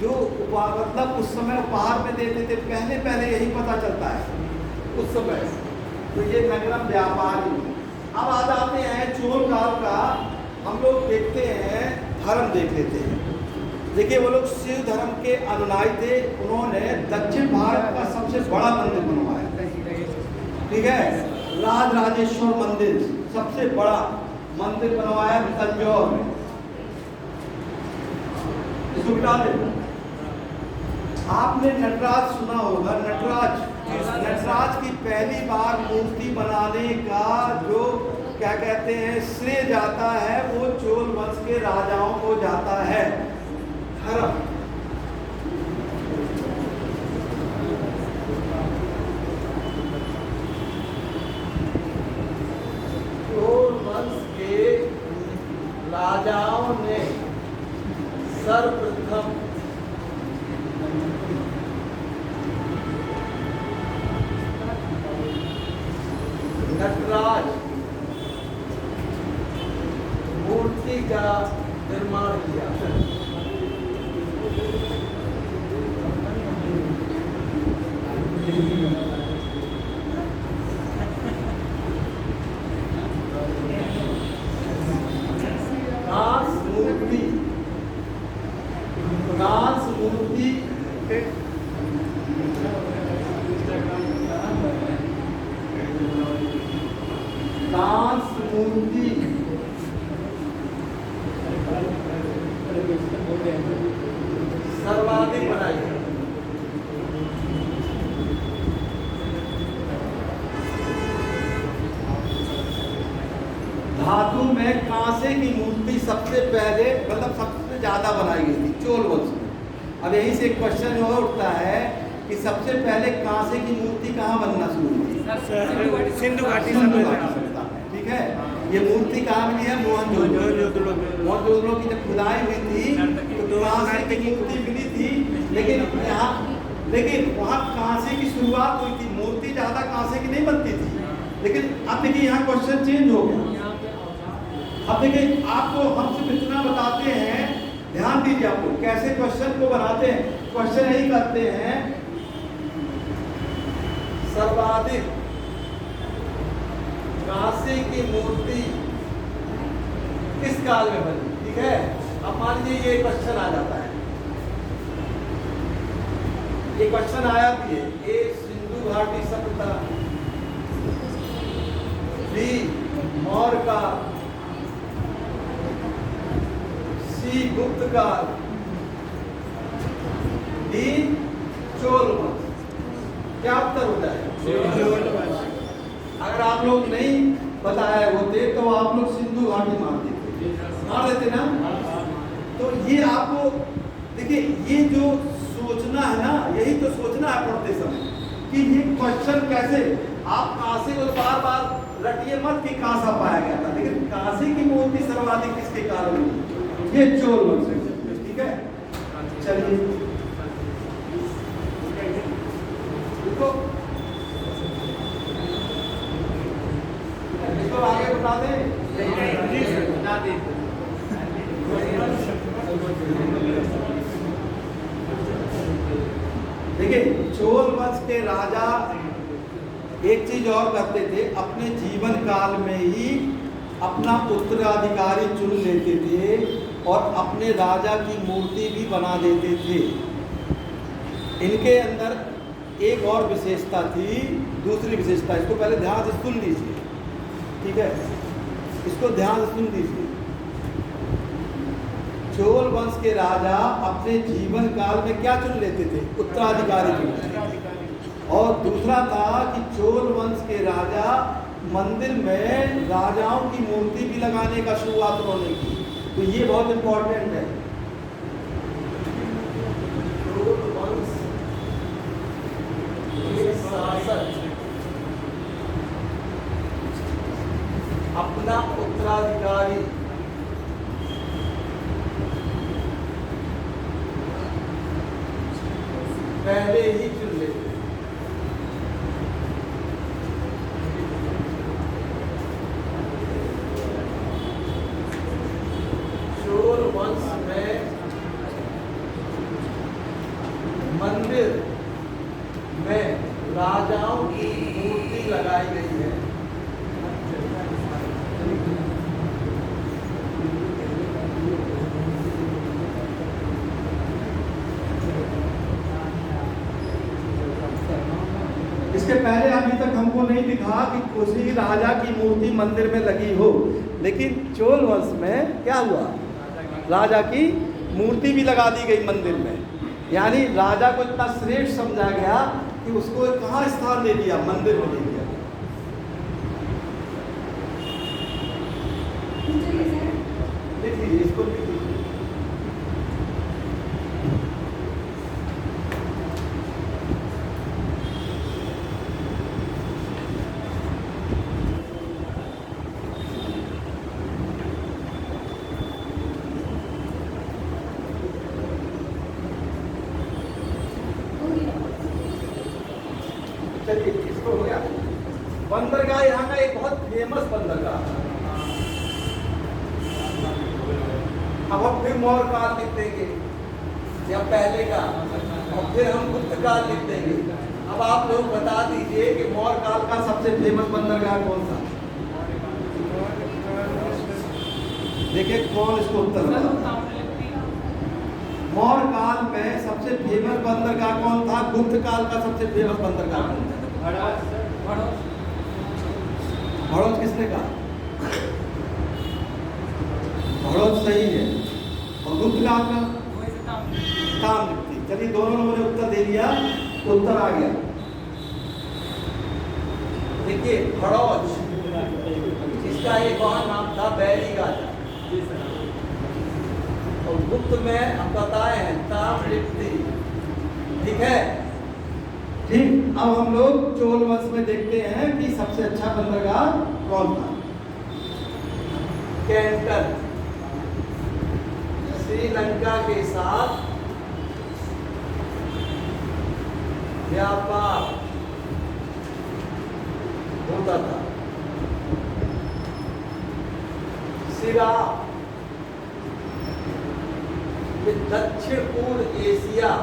जो मतलब उस समय उपहार में देते थे, पहले यही पता चलता है उस समय। तो ये नगरम व्यापारी। अब आ जाते हैं चोल काल का, हम लोग देखते हैं, धर्म देख लेते हैं। देखिए वो लोग शिव धर्म के अनुयायी थे, उन्होंने दक्षिण भारत का सबसे बड़ा मंदिर बनवाया, ठीक है, राजराजेश्वर मंदिर, सबसे बड़ा मंदिर बनवाया तंजौर में। इसको बिठा दे। आपने नटराज सुना होगा, नटराज की पहली बार मूर्ति बनाने का जो क्या कहते हैं श्रेय जाता है, वो चोल वंश के राजाओं को जाता है। धर्म चोल वंश के राजाओं ने सर्वप्रथम नटराज मूर्ति का निर्माण किया। कांस मूर्ति सर्वाधिक बनाई। धातु में कांसे की मूर्ति सबसे पहले मतलब सबसे ज्यादा बनाई गई थी चोल वंश में। अब यहीं से एक क्वेश्चन और उठता है कि सबसे पहले कांसे की मूर्ति कहाँ बनना शुरू हुई? सिंधु घाटी सभ्यता। ठीक है, ये मूर्ति कहाँ मिली है? मोहनजोदड़ो की जब खुदाई हुई थी तो कांसे की मूर्ति मिली थी, लेकिन वहाँ कांसे की शुरुआत हुई थी, मूर्ति ज्यादा कांसे की नहीं बनती थी। लेकिन अब देखिए यहाँ क्वेश्चन चेंज हो गया। अब देखिए आपको हम सिर्फ इतना बताते हैं, ध्यान दीजिए आप लोग कैसे क्वेश्चन को बनाते हैं। क्वेश्चन यही करते हैं सर्वाधिक कांसे की मूर्ति किस काल में बनी? ठीक है, अब मान लीजिए ये क्वेश्चन आ जाता है, ये क्वेश्चन आया भी है, ये सिंधु घाटी सभ्यता, बी मौर्य का, सी गुप्त काल, डी चोल वंश। क्या उत्तर होता है? अगर आप लोग नहीं बताए होते तो आप लोग सिंधु घाटी मार देते ना। तो ये आपको देखिए, ये जो सोचना है ना, यही तो सोचना है पढ़ते समय कि ये क्वेश्चन कैसे। आप कांसे को बार बार रटिए मत कि कांसा पाया गया था, लेकिन कांसे की मूर्ति सर्वाधिक किसके काल में? ये चोल वंश। ठीक है, चलिए देखो इसको आगे बता दें। देखिए चोल वंश के राजा एक चीज और करते थे, अपने जीवन काल में ही अपना उत्तराधिकारी चुन लेते थे और अपने राजा की मूर्ति भी बना देते थे। इनके अंदर एक और विशेषता थी, दूसरी विशेषता, इसको पहले ध्यान से सुन लीजिए। ठीक है, इसको ध्यान से सुन लीजिए। चोल वंश के राजा अपने जीवन काल में क्या चुन लेते थे? उत्तराधिकारी चुन लेते थे। और दूसरा था कि चोल वंश के राजा मंदिर में राजाओं की मूर्ति भी लगाने का शुरुआत उन्होंने की। तो ये बहुत इंपॉर्टेंट है। चोल वंश के शासक अपना उत्तराधिकारी पहले ही चुन लेते। चोल वंश में मंदिर में राजाओं की मूर्ति लगाई गई है। इसके पहले अभी तक हमको नहीं दिखा कि किसी राजा की मूर्ति मंदिर में लगी हो, लेकिन चोल वंश में क्या हुआ, राजा की मूर्ति भी लगा दी गई मंदिर में। यानी राजा को इतना श्रेष्ठ समझा गया कि उसको कहाँ स्थान दे दिया, मंदिर में दे दिया। देखिए इसको लिखिए। चलिए इसको हो गया। बंदरगाह यहाँ का एक बहुत फेमस बंदरगाह है। अब हम फिर मौर्य काल लिख देंगे या पहले का, और फिर हम गुप्त काल लिख देंगे। अब आप लोग बता दीजिए कि मौर्य काल का सबसे फेमस बंदरगाह कौन सा। देखिए कौन इसको उत्तर बताता है। मौर्य काल में सबसे फेमस बंदरगाह कौन था, गुप्त काल का सबसे फेमस बंदरगाह कौन था। भड़ोज किसने कहा, भड़ोज सही है। और गुप्त काल का ताम्रलिप्ति। चलिए दोनों लोगों ने उत्तर दे दिया, उत्तर आ गया। देखिए भड़ोज, इसका एक और नाम था बैरी गाजा, और गुप्त में हम बताए हैं ताम्रलिप्ति। ठीक है, ठीक। अब हम लोग चोल वंश में देखते हैं कि सबसे अच्छा बंदरगाह कौन था। कैंटन, श्रीलंका के साथ व्यापार होता था। सिरा, ये दक्षिण पूर्व एशिया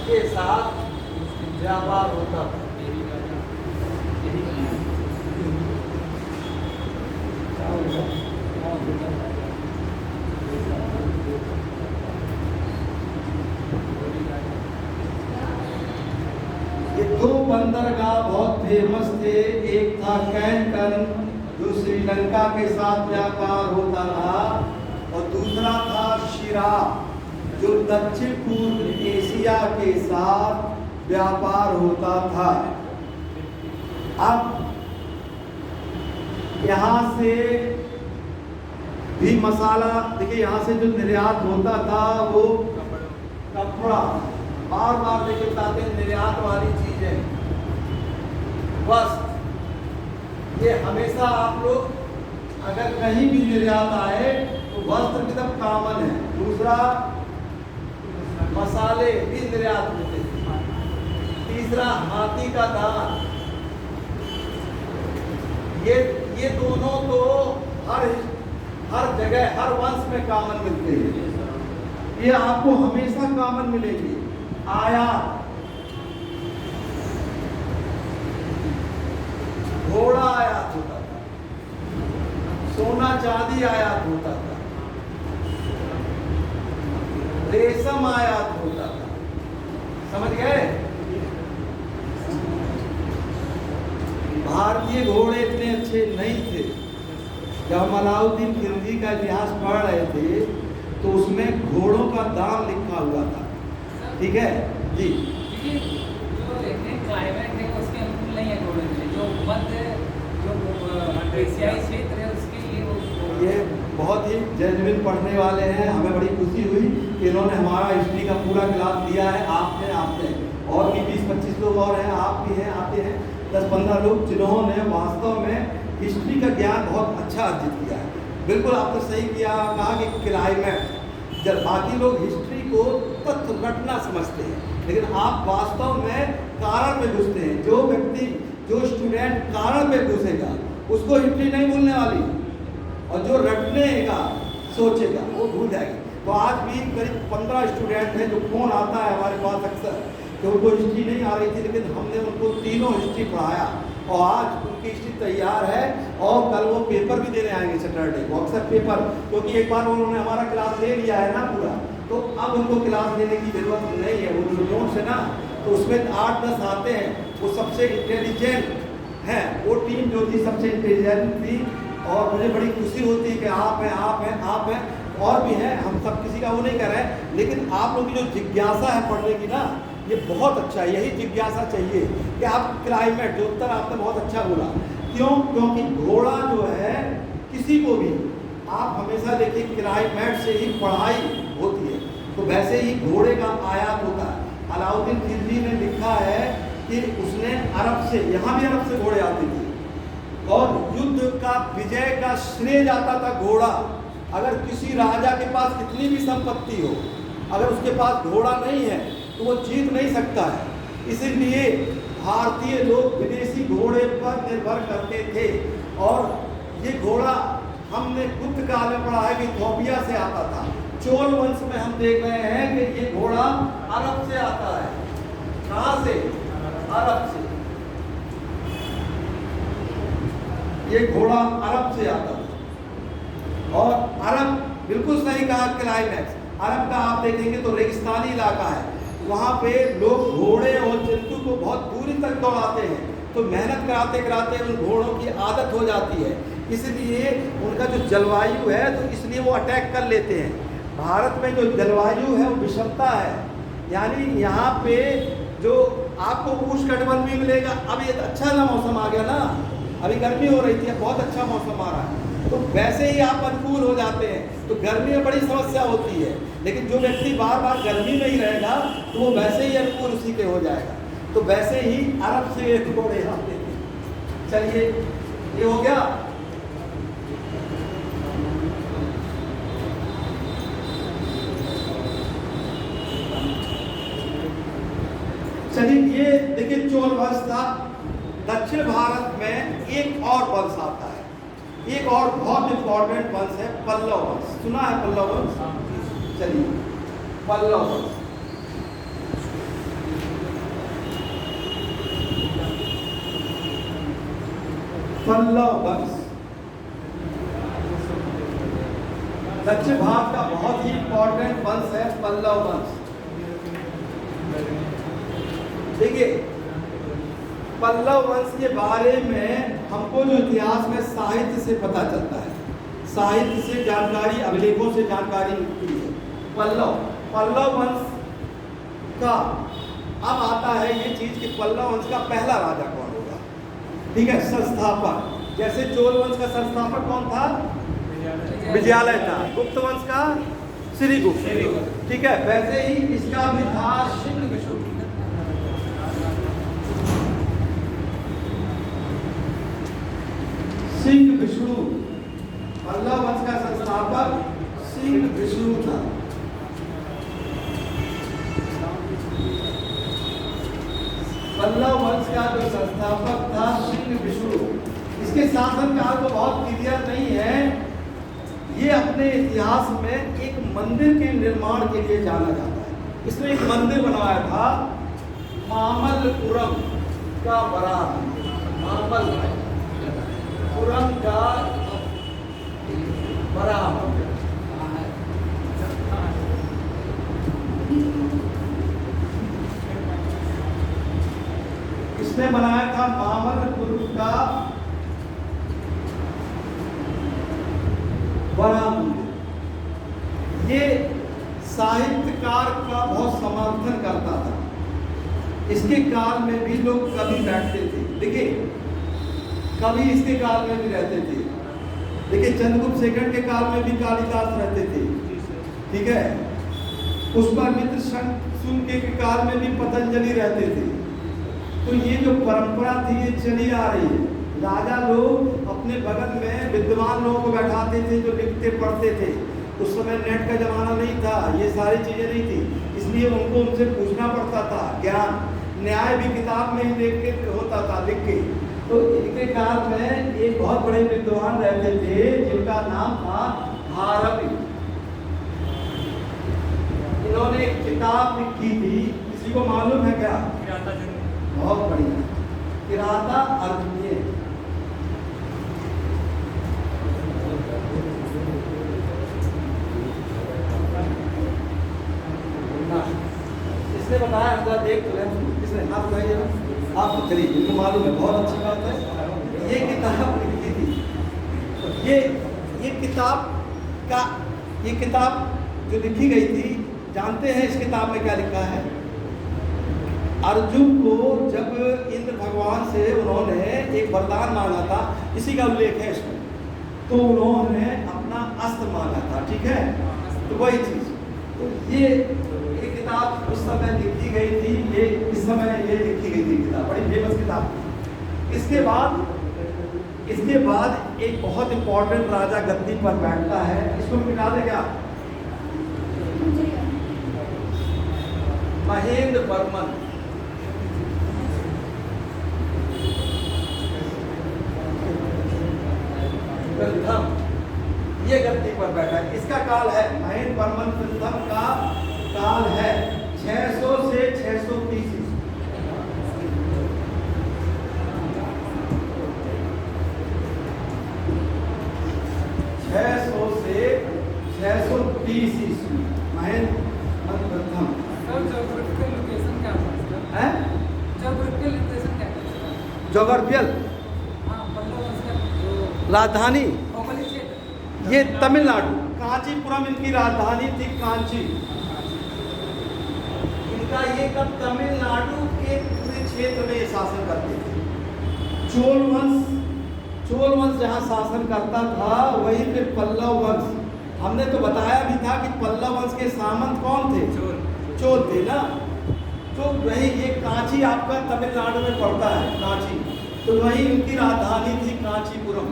के साथ व्यापार होता था। ये दो बंदरगाह बहुत फेमस थे। एक था कैंटन जो श्रीलंका के साथ व्यापार होता था, और दूसरा था शिरा जो दक्षिण पूर्व एशिया के साथ व्यापार होता था। अब यहाँ से भी मसाला, देखिए यहाँ से जो निर्यात होता था वो कपड़ा, बार बार देखिए बताते हैं निर्यात वाली चीजें, वस्त्र, ये हमेशा आप लोग अगर कहीं भी निर्यात आए तो वस्त्र की तरफ कॉमन है। दूसरा मसाले भी निर्यात होते थे। तीसरा हाथी का दांत, ये दोनों तो हर जगह हर वंश में कॉमन मिलते हैं। ये आपको हमेशा कॉमन मिलेगी। आयात, घोड़ा आयात होता था, सोना चांदी आयात होता था, रेशम आयात होता था। समझ गए। भारतीय घोड़े इतने अच्छे नहीं थे। जब हम अलाउद्दीन खिलजी का इतिहास पढ़ रहे थे तो उसमें घोड़ों का दाम लिखा हुआ था। ठीक है जी। जो क्लाइमेट है उसके अनुकूल नहीं है घोड़े के लिए, जो मध्य जो एशियाई क्षेत्र है उसके लिए ये बहुत ही जेन्युइन पढ़ने वाले हैं। हमें बड़ी खुशी हुई कि इन्होंने हमारा हिस्ट्री का पूरा क्लास लिया है। आपने और भी 20-25 लोग और हैं, आप भी हैं, आते हैं। 10-15 लोग जिन्होंने वास्तव में हिस्ट्री का ज्ञान बहुत अच्छा अर्जित किया है। बिल्कुल आपने सही किया, कहा कि क्लाइमेट, जब बाकी लोग हिस्ट्री को तथ्य घटना समझते हैं, लेकिन आप वास्तव में कारण में घुसते हैं। जो व्यक्ति, जो स्टूडेंट कारण में घुसेगा उसको हिस्ट्री नहीं भूलने वाली, और जो रटने का सोचेगा वो भूल जाएगी। तो आज भी करीब 15 स्टूडेंट हैं जो फोन आता है हमारे पास अक्सर कि उनको हिस्ट्री नहीं आ रही थी, लेकिन हमने उनको तीनों हिस्ट्री पढ़ाया और आज उनकी हिस्ट्री तैयार है और कल वो पेपर भी देने आएंगे सैटरडे को, अक्सर पेपर, क्योंकि एक बार उन्होंने हमारा क्लास ले लिया है ना पूरा, तो अब उनको क्लास लेने की जरूरत नहीं है। वो जो नोट्स है ना, तो उसमें 8-10 आते हैं, वो सबसे इंटेलिजेंट हैं। वो टीम जो थी सबसे इंटेलिजेंट थी और मुझे बड़ी खुशी होती है कि आप हैं, आप हैं, आप हैं, और भी हैं, हम सब किसी का वो नहीं कर रहे हैं, लेकिन आप लोग की जो जिज्ञासा है पढ़ने की ना, ये बहुत अच्छा है। यही जिज्ञासा चाहिए कि आप क्लाइमेट, जो उत्तर आपने बहुत अच्छा बोला, क्यों? क्योंकि घोड़ा जो है किसी को भी, आप हमेशा देखिए क्लाइमेट से ही पढ़ाई होती है, तो वैसे ही घोड़े का आयात होता है। अलाउद्दीन खिलजी ने लिखा है कि उसने अरब से, यहाँ भी अरब से घोड़े आते थे, और युद्ध का विजय का श्रेय जाता था घोड़ा। अगर किसी राजा के पास कितनी भी संपत्ति हो, अगर उसके पास घोड़ा नहीं है तो वो जीत नहीं सकता है। इसीलिए भारतीय लोग विदेशी घोड़े पर निर्भर करते थे, और ये घोड़ा हमने गुप्त काल में पढ़ा है कि इथियोपिया से आता था। चोल वंश में हम देख रहे हैं कि ये घोड़ा अरब से आता है। कहाँ से? अरब से। ये घोड़ा अरब से आता था, और अरब, बिल्कुल सही कहा, क्लाइमेक्स अरब का आप देखेंगे तो रेगिस्तानी इलाका है, वहाँ पे लोग घोड़े और जंतु को बहुत दूरी तक दौड़ाते हैं, तो मेहनत कराते कराते उन घोड़ों की आदत हो जाती है, इसलिए उनका जो जलवायु है, तो इसलिए वो अटैक कर लेते हैं। भारत में जो जलवायु है वो विषमता है, यानी यहाँ पे जो आपको उष्णकटिबंध भी मिलेगा। अब ये अच्छा ना मौसम आ गया ना, अभी गर्मी हो रही थी, बहुत अच्छा मौसम आ रहा है, तो वैसे ही आप अनुकूल हो जाते हैं। तो गर्मी में बड़ी समस्या होती है, लेकिन जो व्यक्ति बार बार गर्मी में ही रहेगा तो वो वैसे ही अनुकूल उसी के हो जाएगा। तो वैसे ही अरब से एक घोड़े आते थे। चलिए, ये हो गया। चलिए, ये देखिए चोल वंश था। दक्षिण भारत में एक और वंश आता है, एक और बहुत इंपॉर्टेंट वंश है पल्लव वंश। सुना है पल्लव वंश? चलिए, पल्लव वंश। पल्लव वंश दक्षिण भारत का बहुत ही इंपॉर्टेंट वंश है पल्लव वंश। देखिए, पल्लव वंश के बारे में हमको जो इतिहास में साहित्य से पता चलता है, साहित्य से जानकारी, अभिलेखों से जानकारी मिलती है। पल्लव वंश का अब आता है ये चीज कि पल्लव वंश का पहला राजा कौन होगा, ठीक है, संस्थापक। जैसे चोल वंश का संस्थापक कौन था? विजयालय था। गुप्त वंश का श्रीगुप्त, ठीक है। वैसे ही इसका भी था सिंहविष्णु। सिंहविष्णु, पल्लव वंश का संस्थापक सिंहविष्णु था। पल्लव वंश का जो संस्थापक था सिंहविष्णु। इसके शासन काल तो बहुत क्लियर नहीं है। ये अपने इतिहास में एक मंदिर के निर्माण के लिए जाना जाता है। इसने एक मंदिर बनवाया था, मामल्लपुरम का वराह, मामल्लपुरम का वराह। इसने बनाया था मामल्लपुरम का बड़ा मंदिर। ये साहित्यकार का बहुत समर्थन करता था। इसके काल में भी लोग कवि बैठते थे। देखिए, कवि इसके काल में भी रहते थे। देखिए, चंद्रगुप्त सेकंड के काल में भी कालिदास रहते थे, ठीक है। पुष्पामित्र शुंग के काल में भी पतंजलि रहते थे। तो ये जो परंपरा थी ये चली आ रही है। राजा लोग अपने बगल में विद्वान लोगों को बैठाते थे जो लिखते पढ़ते थे। उस समय नेट का जमाना नहीं था, ये सारी चीजें नहीं थी, इसलिए उनको उनसे पूछना पड़ता था। ज्ञान न्याय भी किताब में ही लिख के होता था, लिख के। तो इनके काल में एक बहुत बड़े विद्वान रहते थे जिनका नाम था भारवी। इन्होंने एक किताब लिखी थी, किसी को मालूम है क्या? बहुत बढ़िया, किराता अर्जुनीय। इसने बताया, जरा देख तो लें, किसने? आप बताइए ना, आप तो चलिए, इनको मालूम है, बहुत अच्छी बात है। ये किताब लिखी थी, ये किताब का, ये किताब जो लिखी गई थी, जानते हैं इस किताब में क्या लिखा है? अर्जुन को जब इंद्र भगवान से उन्होंने एक वरदान मांगा था, इसी का उल्लेख है इसमें, तो उन्होंने अपना अस्त्र मांगा था, ठीक है? तो वही चीज, तो ये किताब उस समय लिखी गई थी, ये इस समय ये लिखी गई थी किताब, बड़ी फेमस किताब। इसके बाद एक बहुत इंपॉर्टेंट राजा गद्दी पर बैठता है, इसको मिटा दे क्या? महेंद्र वर्मन। प्रथम ये गद्दी पर बैठा है, इसका काल है, महेंद्र वर्मन प्रथम का काल है 600 से 630 ईस्वी। 600 से 630 ईस्वी महेंद्र प्रथम। ज्योग्राफिकल लोकेशन क्या था? हैं? ज्योग्राफिकल लोकेशन क्या था? जोग्राफियल हाँ, पल्लव वंश का जो राजधानी भौगोलिक क्षेत्र, ये तमिलनाडु, कांचीपुरम इनकी राजधानी थी, कांची। इनका ये कब तमिलनाडु के पूरे क्षेत्र में शासन करते थे। चोल वंश जहाँ शासन करता था, वहीं पे पल्लव वंश, हमने तो बताया भी था कि पल्लव वंश के सामंत कौन थे? चोल थे ना। तो वही ये कांची आपका तमिलनाडु में पड़ता है, कांची, तो वही उनकी राजधानी थी, कांचीपुरम।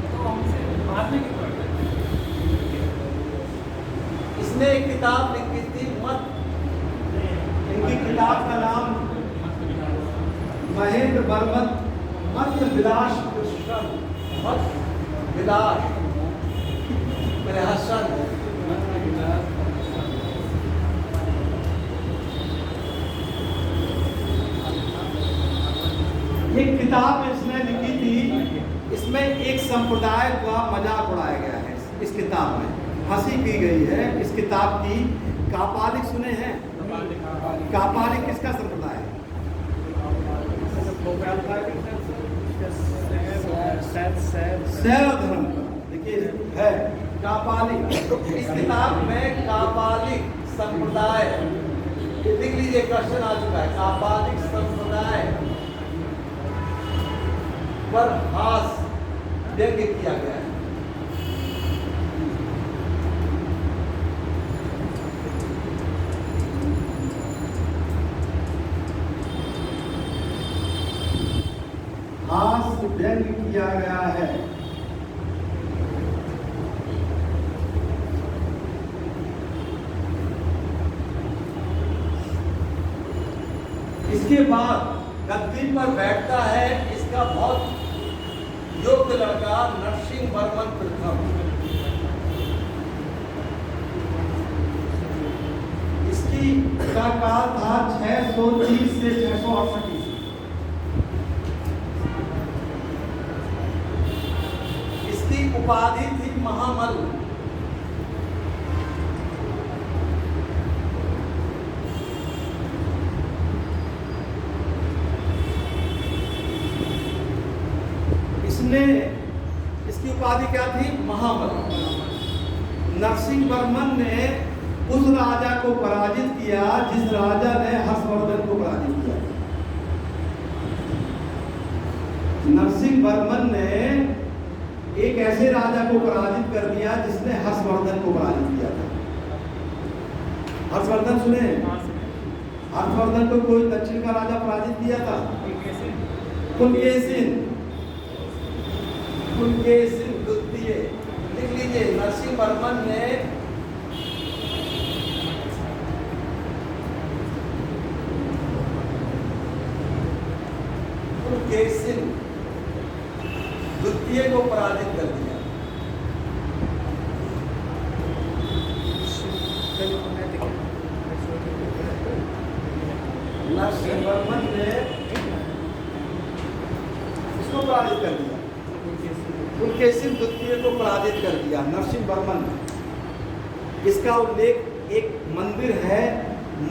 तो हमसे बाद में क्यों पढ़ते हैं? इसने एक किताब लिखी थी, मत, इनकी किताब का नाम महेंद्र वर्मन मत विलास कृष्ण, मत विलास प्रहसन। एक किताब इसने लिखी थी, इसमें एक संप्रदाय का मजाक उड़ाया गया है। इस किताब में हंसी की गई है इस किताब की। कापालिक सुने हैं? कापालिक किसका संप्रदाय है? शैव धर्म का। देखिए है कापालिक, इस किताब में कापालिक संप्रदाय, देख लीजिए क्वेश्चन आ चुका है, कापालिक संप्रदाय पर हास व्यंग्य किया गया है। हास व्यंग्य किया गया है। इसके बाद गद्दी पर बैठता है इसका बहुत योग्य लड़का नरसिंह वर्मन प्रथम। इसकी का काल था 630 से 668 ईस्वी। इसकी उपाधि थी महामल। इसकी उपाधि क्या थी? महाबल। नरसिंह वर्मन ने उस राजा को पराजित किया जिस राजा ने हर्षवर्धन को पराजित किया। नरसिंह वर्मन ने एक ऐसे राजा को पराजित कर दिया जिसने हर्षवर्धन को पराजित किया था। हर्षवर्धन सुने? हर्षवर्धन को कोई दक्षिण का राजा पराजित किया था? पुलकेशिन। पुलकेशिन द्वितीय। लिख लीजिए, नरसिंहवर्मन ने पुलकेशिन द्वितीय को पराजित कर दिया। नरसिंहवर्मन ने इसको पराजित कर दिया, पुलकेशिन द्वितीय को पराजित कर दिया नरसिंहवर्मन ने। इसका उल्लेख एक मंदिर है,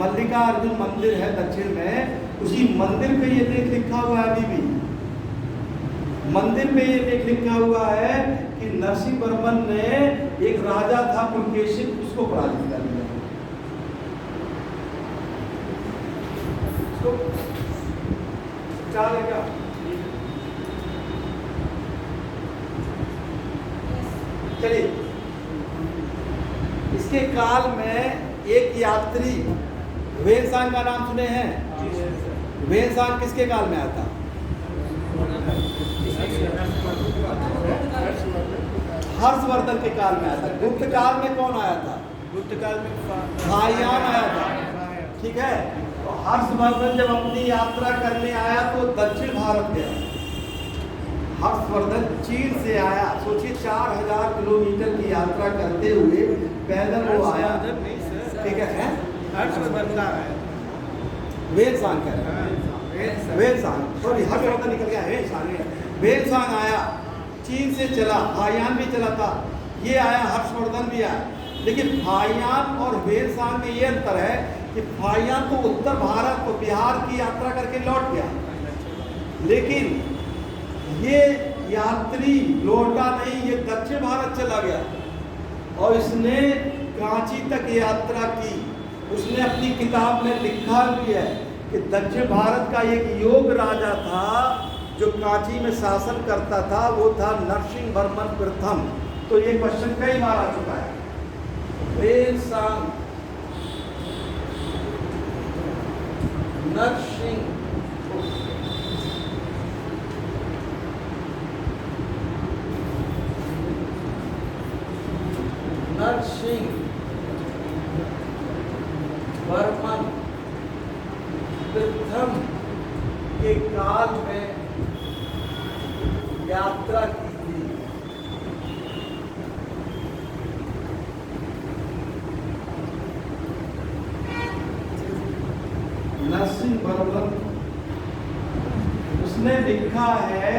मल्लिकार्जुन मंदिर है दक्षिण में, उसी मंदिर पे ये लेख लिखा हुआ है। अभी भी मंदिर पे ये लेख लिखा हुआ है कि नरसिंहवर्मन ने एक राजा था पुलकेशिन, उसको पराजित कर दिया। चाल है क्या? चलिए, इसके काल में एक यात्री वेनसांग का नाम सुने हैं? वेनसांग किसके काल में आया था? हर्षवर्धन के काल में आया था। गुप्त काल में कौन आया था? गुप्त काल में फाहियान आया था, ठीक है। तो हर्षवर्धन जब अपनी यात्रा करने आया तो दक्षिण भारत गया। हर्षवर्धन चीन से आया, सोचिए 4000 किलोमीटर की यात्रा करते हुए पैदल वो आया, ठीक है। हर्षवर्धन आया, वेनसांग कह रहे हैं, वेनसांग, सॉरी हर्षवर्धन निकल गया, वेनसांग। वेनसांग आया, चीन से चला, फाहियान भी चला था, ये आया, हर्षवर्धन भी आया। लेकिन फाहियान और वेनसांग में ये अंतर है कि फाहियान तो उत्तर भारत को, बिहार की यात्रा करके लौट गया, लेकिन ये यात्री लौटा नहीं, ये दक्षिण भारत चला गया और इसने कांची तक यात्रा की। उसने अपनी किताब में लिखा भी है कि दक्षिण भारत का एक योग राजा था जो कांची में शासन करता था, वो था नरसिंहवर्मन प्रथम। तो ये क्वेश्चन कई बार आ चुका है। वेनसांग नरसिंह वर्मन प्रथम के काल में यात्रा की थी। नरसिंहवर्मन, उसने लिखा है,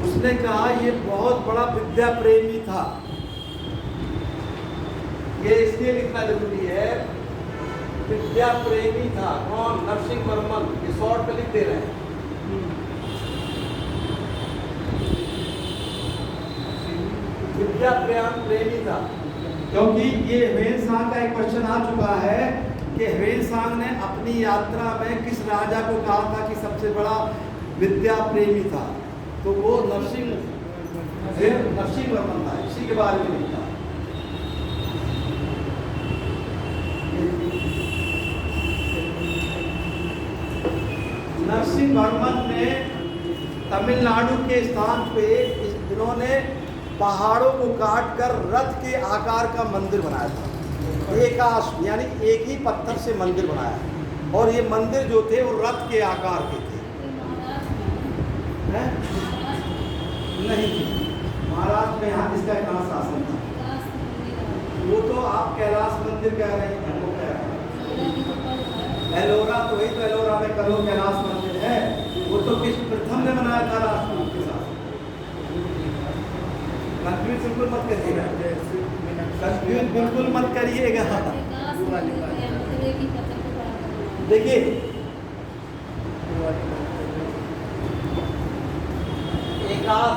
उसने कहा ये बहुत बड़ा विद्या प्रेमी था। ये इसलिए लिखना जरूरी है, विद्या प्रेमी था। कौन? नरसिंहवर्मन। ये शॉर्ट में लिख दे रहे हैं। विद्या प्रेमी था, क्योंकि ये वेनसांग का एक क्वेश्चन आ चुका है कि वेनसांग ने अपनी यात्रा में किस राजा को कहा था कि सबसे बड़ा विद्या प्रेमी था, तो वो नरसिंहवर्मन था। इसी के बारे में लिखा। नरसिंहवर्मन ने तमिलनाडु के स्थान पे इन्होंने पहाड़ों को काट कर रथ के आकार का मंदिर बनाया था। एकाश यानी एक ही पत्थर से मंदिर बनाया, और ये मंदिर जो थे वो रथ के आकार के थे। नहीं, महाराष्ट्र में यहाँ इसका कहाँ शासन था? वो तो आप कैलाश मंदिर कह रहे हैं, वो कह रहे हैं एलोरा, तो वही तो एलोरा में करो कैलाश मंदिर है। वो तो किस प्रथम ने बनाया था राष्ट्रकूट के साथ। कंफ्यूज बिल्कुल मत करिएगा, कंफ्यूज बिल्कुल मत करिएगा। देखिए एकाश,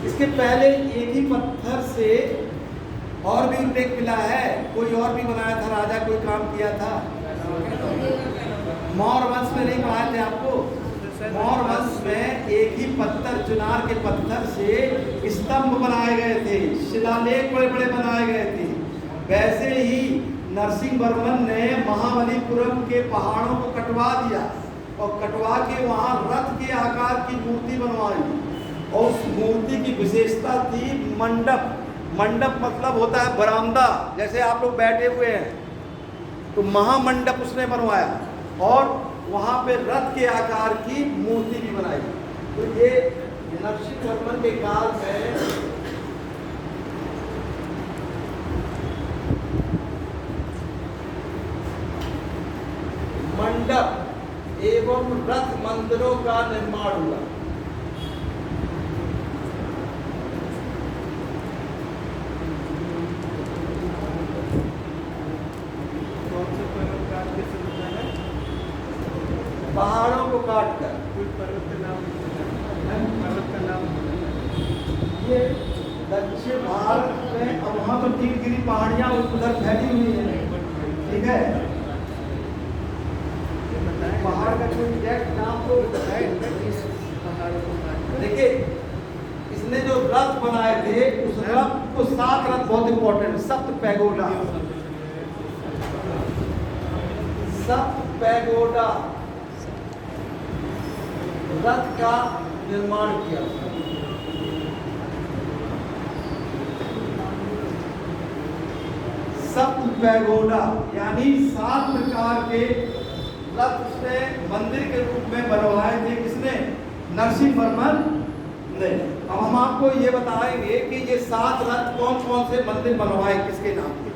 इसके पहले एक ही पत्थर से और भी उल्लेख मिला है। कोई और भी बनाया था राजा, कोई काम किया था। मौर्य वंश में नहीं बनाए थे आपको? मौर्य वंश में एक ही पत्थर, चुनार के पत्थर से स्तंभ बनाए गए थे, शिलालेख बड़े बड़े बनाए गए थे। वैसे ही नरसिंहवर्मन ने महाबलीपुरम के पहाड़ों को कटवा दिया और कटवा के वहाँ रथ के आकार की मूर्ति बनवाई। और उस मूर्ति की विशेषता थी मंडप। मंडप मतलब होता है बरामदा, जैसे आप लोग बैठे हुए हैं, तो महामंडप उसने बनवाया और वहाँ पे रथ के आकार की मूर्ति भी बनाई। तो ये नरसिंहवर्मन के काल में मंडप एवं रथ मंदिरों का निर्माण हुआ। कौन से पर्वत काट के समझना है? पहाड़ों को काट कर। कोई पर्वत का नाम पर्वत का नाम ये दक्षिण भारत में, अब वहाँ तो नीलगिरी पहाड़ियाँ उधर फैली हुई है, ठीक है। पहाड़ का कोई एग्जैक्ट नाम तो बताए इस पहाड़ों को काट कर। देखिए, इसने जो रथ बनाए थे उस रथ को 7 रथ बहुत इंपॉर्टेंट, सप्त पैगोडा, सप्त पैगोडा रथ का निर्माण किया। सप्त पैगोडा यानी 7 प्रकार के रथ उसने मंदिर के रूप में बनवाए थे। किसने? नरसिंहवर्मन ने। अब हम आपको ये बताएंगे कि ये 7 रथ कौन कौन से मंदिर बनवाए, किसके नाम पे।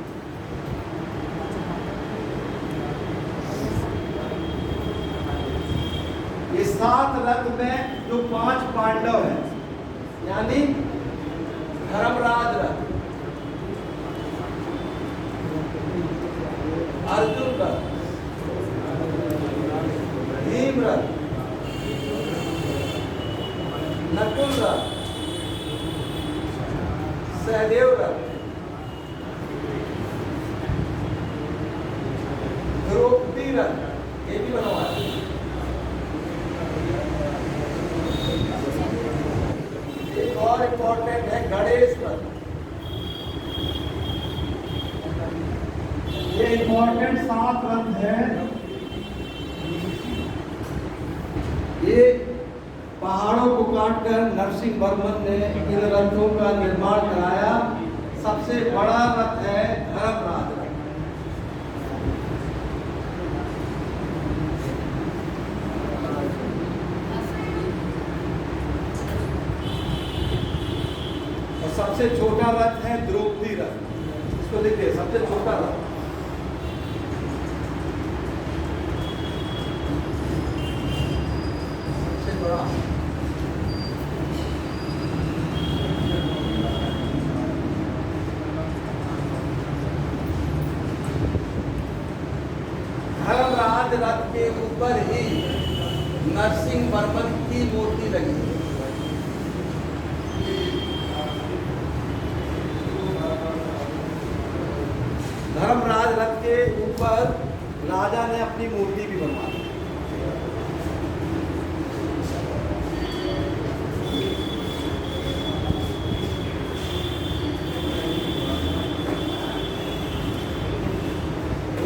ये 7 रथ में जो 5 पांडव हैं, यानी धर्मराज रथ, अर्जुन रथ, भीम रथ, नकुल रथ, सहदेव रथ, द्रौपदी रथ, ये भी बनवाया। एक और इम्पोर्टेंट है गणेश रथ। ये इम्पोर्टेंट 7 रथ है। ये पहाड़ों को काटकर नरसिंहवर्मन ने इन रथों का निर्माण कराया। सबसे बड़ा रथ है धर्मराज रथ। और सबसे छोटा रथ है द्रौपदी रथ। इसको देखिए, सबसे छोटा रथ, सबसे बड़ा। धर्मराज रथ के ऊपर ही नरसिंहवर्मन की मूर्ति लगी है। धर्मराज रथ के ऊपर राजा ने अपनी मूर्ति भी बनवा दी।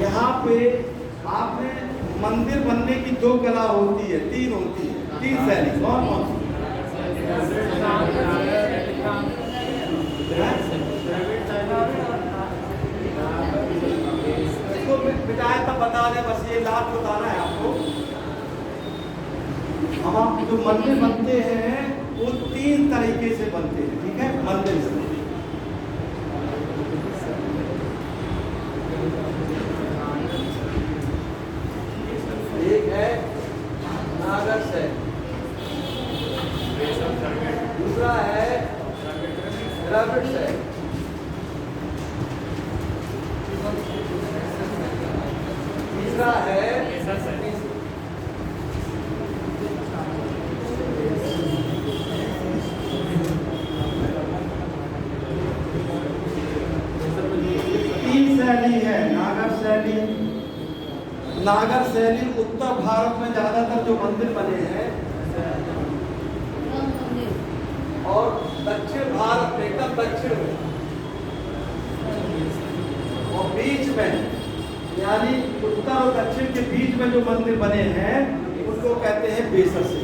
यहाँ पे आपने मंदिर बनने की 2 कला होती है, 3 होती है, 3 शैली। कौन कौन सी? इसको मिटाए तब बता दें, बस ये लाभ बताना है आपको। हम आप जो मंदिर बनते हैं वो 3 तरीके से बनते हैं, ठीक है। मंदिर से एक है नागर से, दूसरा है द्रविड़ से, तीसरा है शैली है नागर शैली। नागर शैली उत्तर भारत में ज्यादातर जो मंदिर बने हैं, और दक्षिण भारत में एकदम दक्षिण में और बीच में मंदिर बने हैं उनको कहते हैं बेसर से।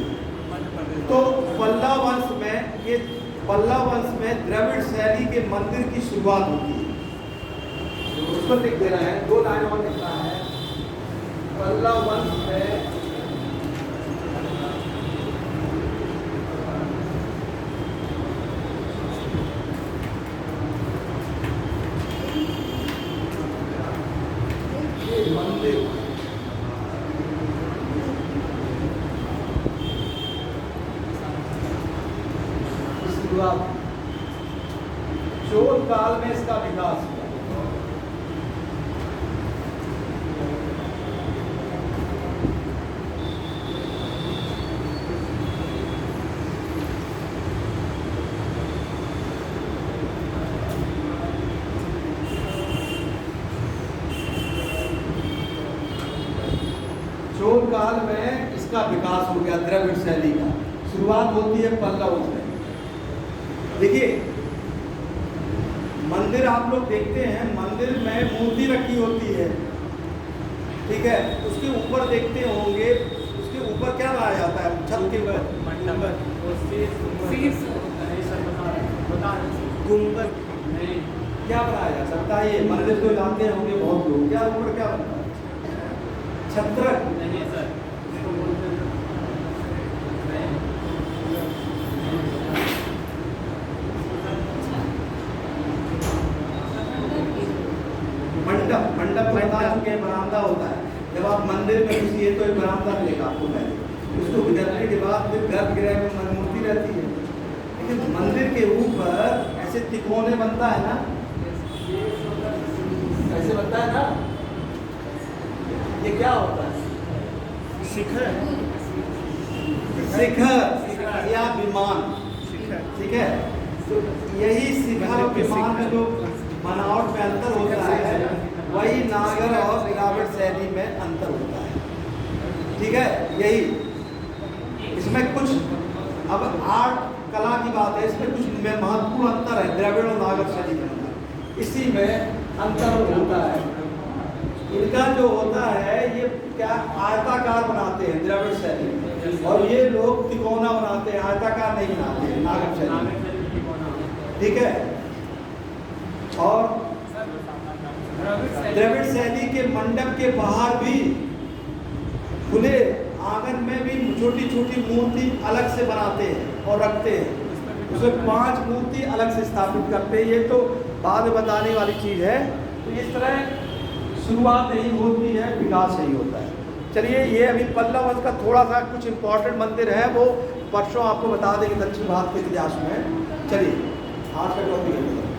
तो पल्लव वंश में द्रविड़ शैली के मंदिर की शुरुआत होती है। उसको लिख दे रहे हैं, 2 लाइनों में लिखना है। पल्लव वंश में मंदिर शुरुआत चोल काल में इसका विकास हुआ। चोल काल में इसका विकास हो गया, द्रविड़ शैली का। शुरुआत होती है पल्लव से। देखिए मंदिर आप लोग देखते हैं, मंदिर में मूर्ति रखी होती है, ठीक है। उसके ऊपर देखते होंगे, उसके ऊपर क्या बनाया जाता है? छत के ऊपर गुंबद क्या बनाया जा सकता है? ये मंदिर तो जानते होंगे बहुत लोग, क्या ऊपर क्या बनता है? छत्र नहीं सर, मंडप बता चुके हैं, बरामदा होता है। जब आप मंदिर में घुसिए तो एक बरामदा मिलेगा आपको पहले, उसको गुजरने के बाद फिर गर्भगृह में मूर्ति रहती है। लेकिन मंदिर के ऊपर ऐसे तिकोने बनता है ना, ऐसे बनता है ना, ये क्या होता है? शिखर शिखर या विमान, ठीक है। तो यही शिखर और विमान में जो बनावट में अंतर होता है, वही नागर और द्रविड़ शैली में अंतर होता है, ठीक है। यही इसमें कुछ, अब आर्ट कला की बात है, इसमें कुछ महत्वपूर्ण अंतर है द्रविड़ और नागर शैली में अंतर, इसी में अंतर होता है। इनका जो होता है ये क्या आयताकार बनाते हैं द्रविड़ शैली में, और ये लोग तिकोना बनाते हैं, आयताकार नहीं बनाते हैं नागर शैली, ठीक है। और द्रविड़ शैली के मंडप के बाहर भी, खुले आंगन में भी छोटी छोटी मूर्ति अलग से बनाते हैं और रखते हैं, उसमें 5 मूर्ति अलग से स्थापित करते हैं। ये तो बाद में बताने वाली चीज है। तो इस तरह शुरुआत यही होती है, विकास यही होता है। चलिए, ये अभी पल्लव वंश का थोड़ा सा कुछ इंपॉर्टेंट मंदिर है, वो परसों आपको बता देंगे दक्षिण भारत के इतिहास में। चलिए आज का टॉपिक है।